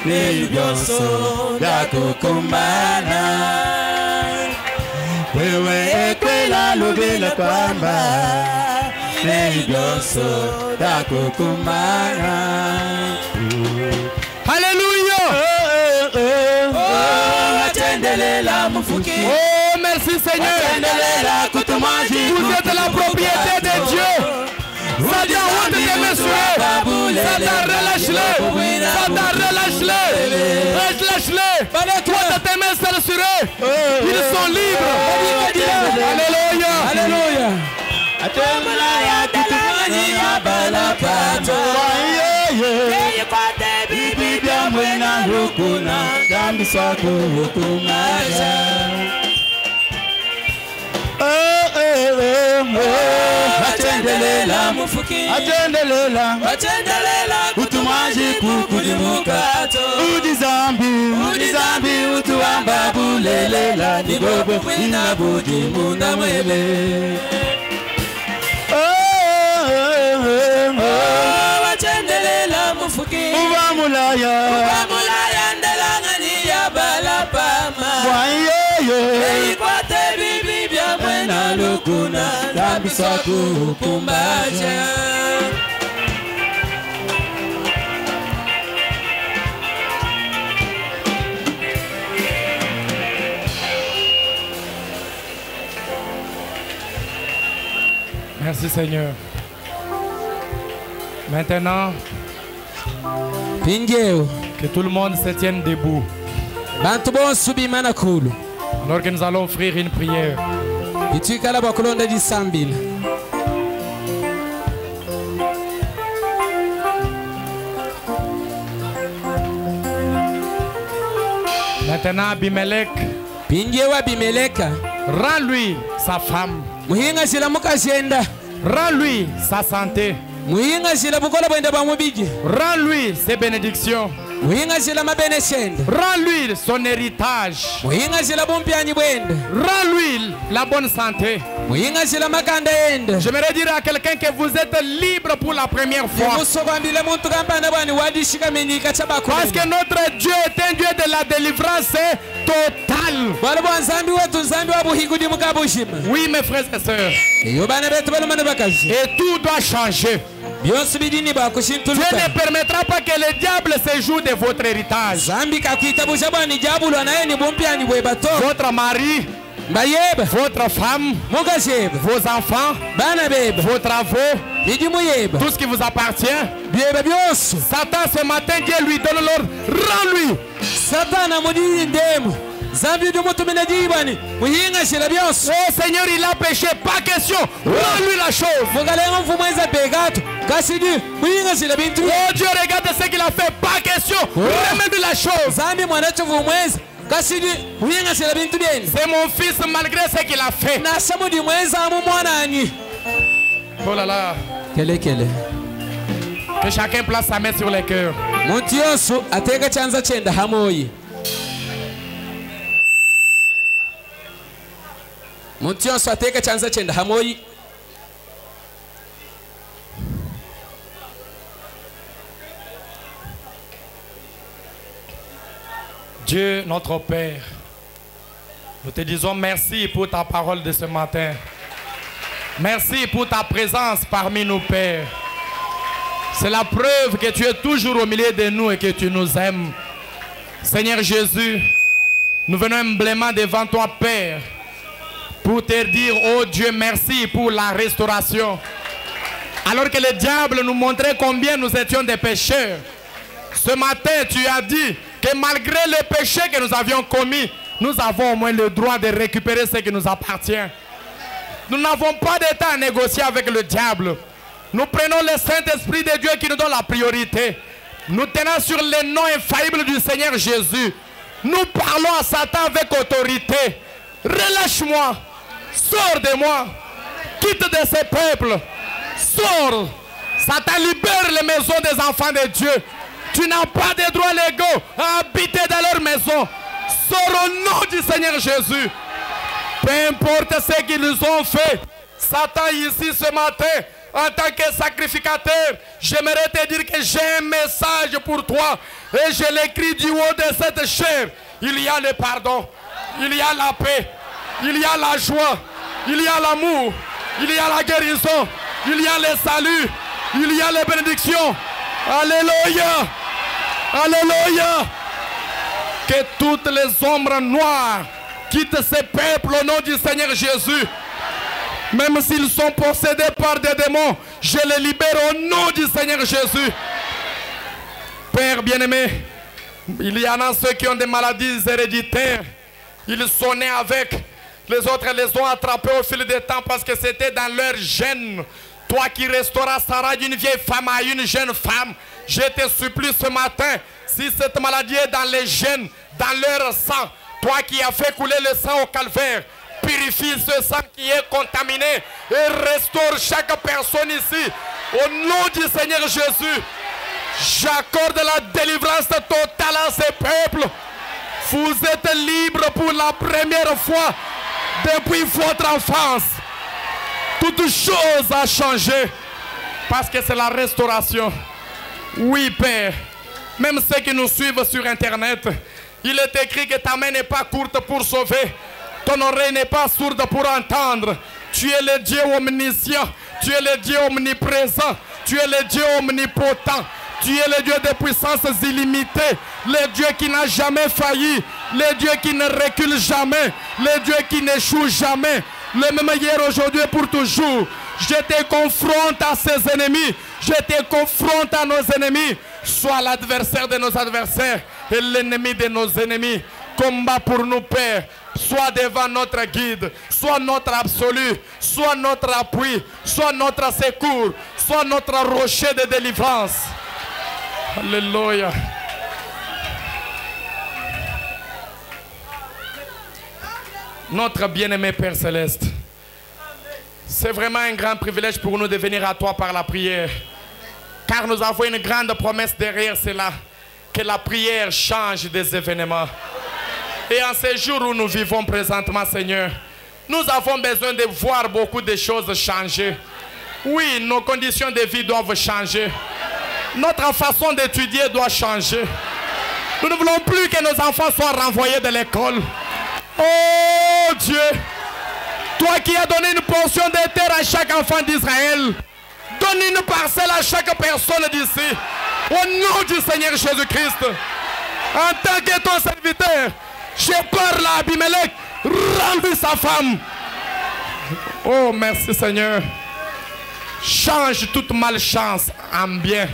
nilivyoso yakukumbana, wewe ekwela lubila kwamba nilivyoso yakukumbana. Alléluia. Oh, merci Seigneur. Vous êtes la propriété de Dieu. Satan, où te démesuré? Satan, relâche-le. Satan, relâche-le. Relâche-le. Où te démesuré? Ils sont libres. Alléluia. Alléluia. Atendelela mufuki, atendelela utumaji kukudimukato. Udizambi utuamba bulelela nibobo inabuji muna mwele. Atendelela mufuki, ubamulaya ndelangani ya balapama. Eikwate bibi bya mwena lukuna labisa kukumbaja. Merci Seigneur. Maintenant, que tout le monde se tienne debout. Alors que nous allons offrir une prière. Maintenant, Abimelech, rends-lui sa femme. Rends-lui sa santé. Rends-lui ses bénédictions. Rends-lui son héritage. Rends-lui la bonne santé. J'aimerais dire à quelqu'un que vous êtes libre pour la première fois. Parce que notre Dieu est un Dieu de la délivrance totale. Oui, mes frères et sœurs. Et tout doit changer. Dieu ne permettra pas que le diable se joue de votre héritage. Votre mari, votre femme, vos enfants, vos travaux, tout ce qui vous appartient. Satan ce matin, Dieu lui donne l'ordre. Rends-lui. Oh Seigneur, il a péché, pas question. Rends-lui la chose. Oh Dieu, regarde ce qu'il a fait, pas question. Remets-lui la chose. C'est mon fils malgré ce qu'il a fait. Oh là là. Que chacun place sa main sur le cœur. Dieu, notre Père, nous te disons merci pour ta parole de ce matin. Merci pour ta présence parmi nous, Père. C'est la preuve que tu es toujours au milieu de nous et que tu nous aimes. Seigneur Jésus, nous venons humblement devant toi, Père, pour te dire, oh Dieu, merci pour la restauration. Alors que le diable nous montrait combien nous étions des pécheurs, ce matin, tu as dit que malgré les péchés que nous avions commis, nous avons au moins le droit de récupérer ce qui nous appartient. Nous n'avons pas de temps à négocier avec le diable. Nous prenons le Saint-Esprit de Dieu qui nous donne la priorité. Nous tenons sur le nom infaillible du Seigneur Jésus. Nous parlons à Satan avec autorité. Relâche-moi. Sors de moi. Quitte de ce peuple. Sors. Satan libère les maisons des enfants de Dieu. Tu n'as pas de droits légaux à habiter dans leur maison. Sors au nom du Seigneur Jésus. Peu importe ce qu'ils nous ont fait. Satan ici ce matin, en tant que sacrificateur, j'aimerais te dire que j'ai un message pour toi. Et je l'écris du haut de cette chair. Il y a le pardon. Il y a la paix. Il y a la joie. Il y a l'amour. Il y a la guérison. Il y a le salut. Il y a les bénédictions. Alléluia. Alléluia. Que toutes les ombres noires quittent ce peuple au nom du Seigneur Jésus. Même s'ils sont possédés par des démons, je les libère au nom du Seigneur Jésus. Père bien-aimé, il y en a ceux qui ont des maladies héréditaires. Ils sont nés avec. Les autres les ont attrapés au fil du temps parce que c'était dans leur gène. Toi qui restauras Sarah d'une vieille femme à une jeune femme, je te supplie ce matin, si cette maladie est dans les gènes, dans leur sang, toi qui as fait couler le sang au calvaire, purifie ce sang qui est contaminé et restaure chaque personne ici. Au nom du Seigneur Jésus, j'accorde la délivrance totale à ce peuple. Vous êtes libres pour la première fois depuis votre enfance. Toute chose a changé parce que c'est la restauration. Oui, Père, même ceux qui nous suivent sur Internet, il est écrit que ta main n'est pas courte pour sauver, ton oreille n'est pas sourde pour entendre. Tu es le Dieu omniscient, tu es le Dieu omniprésent, tu es le Dieu omnipotent, tu es le Dieu de puissance illimitée, le Dieu qui n'a jamais failli, le Dieu qui ne recule jamais, le Dieu qui n'échoue jamais, le même hier, aujourd'hui et pour toujours. Je te confronte à ses ennemis, je te confronte à nos ennemis. Sois l'adversaire de nos adversaires et l'ennemi de nos ennemis. Combat pour nous, Père. Sois devant notre guide, sois notre absolu, sois notre appui, sois notre secours, sois notre rocher de délivrance. Alléluia. Notre bien-aimé Père Céleste, c'est vraiment un grand privilège pour nous de venir à toi par la prière. Car nous avons une grande promesse derrière cela, que la prière change des événements. Et en ces jours où nous vivons présentement, Seigneur, nous avons besoin de voir beaucoup de choses changer. Oui, nos conditions de vie doivent changer. Notre façon d'étudier doit changer. Nous ne voulons plus que nos enfants soient renvoyés de l'école. Oh Dieu, toi qui as donné une portion de terre à chaque enfant d'Israël, donne une parcelle à chaque personne d'ici. Au nom du Seigneur Jésus-Christ. En tant que ton serviteur, je parle à Abimelech, rends-lui sa femme. Oh merci Seigneur. Change toute malchance en bien.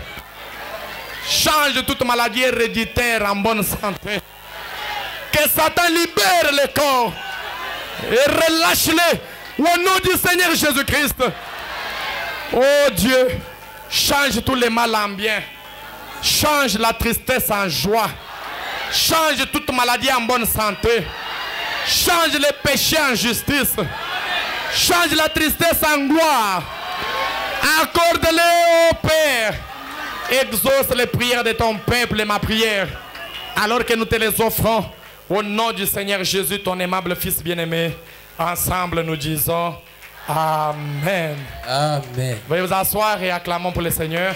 Change toute maladie héréditaire en bonne santé. Que Satan libère le corps et relâche-les au nom du Seigneur Jésus-Christ. Oh Dieu, change tous les mal en bien. Change la tristesse en joie. Change toute maladie en bonne santé. Change les péchés en justice. Change la tristesse en gloire. Accorde-les au Père. Exauce les prières de ton peuple et ma prière. Alors que nous te les offrons. Au nom du Seigneur Jésus, ton aimable Fils bien-aimé, ensemble nous disons Amen. Amen. Veuillez vous asseoir et acclamons pour le Seigneur.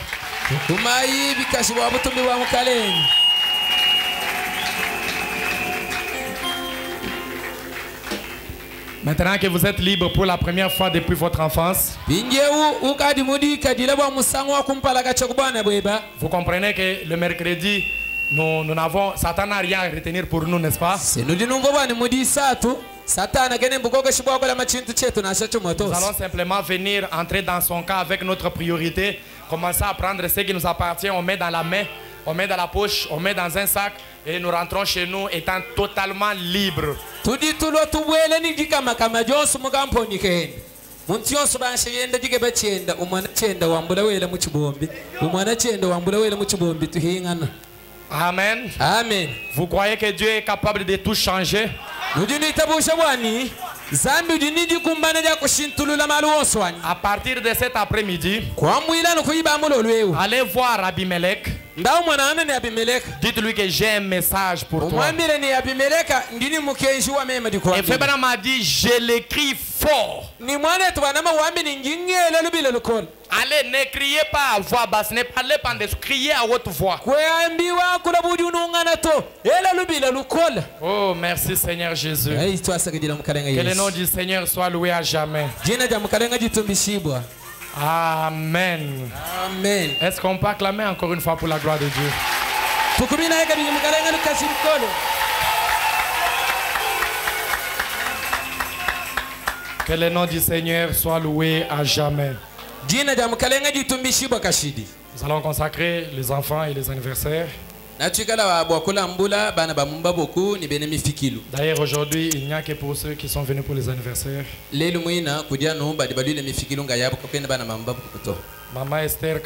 Maintenant que vous êtes libre pour la première fois depuis votre enfance, vous comprenez que le mercredi, nous n'avons, Satan n'a rien à retenir pour nous, n'est-ce pas? Nous allons simplement venir entrer dans son cas avec notre priorité, commencer à prendre ce qui nous appartient, on met dans la main, on met dans la poche, on met dans un sac et nous rentrons chez nous étant totalement libres. Amen. Amen. Vous croyez que Dieu est capable de tout changer? À partir de cet après-midi, allez voir Abimelech. Dites-lui que j'ai un message pour toi. Et Fébra m'a dit, je l'écris fort. Allez, ne criez pas à voix basse, ne parlez pas en dessous, criez à haute voix. Oh, merci Seigneur Jésus. Que le nom du Seigneur soit loué à jamais. Amen. Amen. Est-ce qu'on peut acclamer encore une fois pour la gloire de Dieu? Que le nom du Seigneur soit loué à jamais. Nous allons consacrer les enfants et les anniversaires. D'ailleurs, aujourd'hui, il n'y a que pour ceux qui sont venus pour les anniversaires. Maman Esther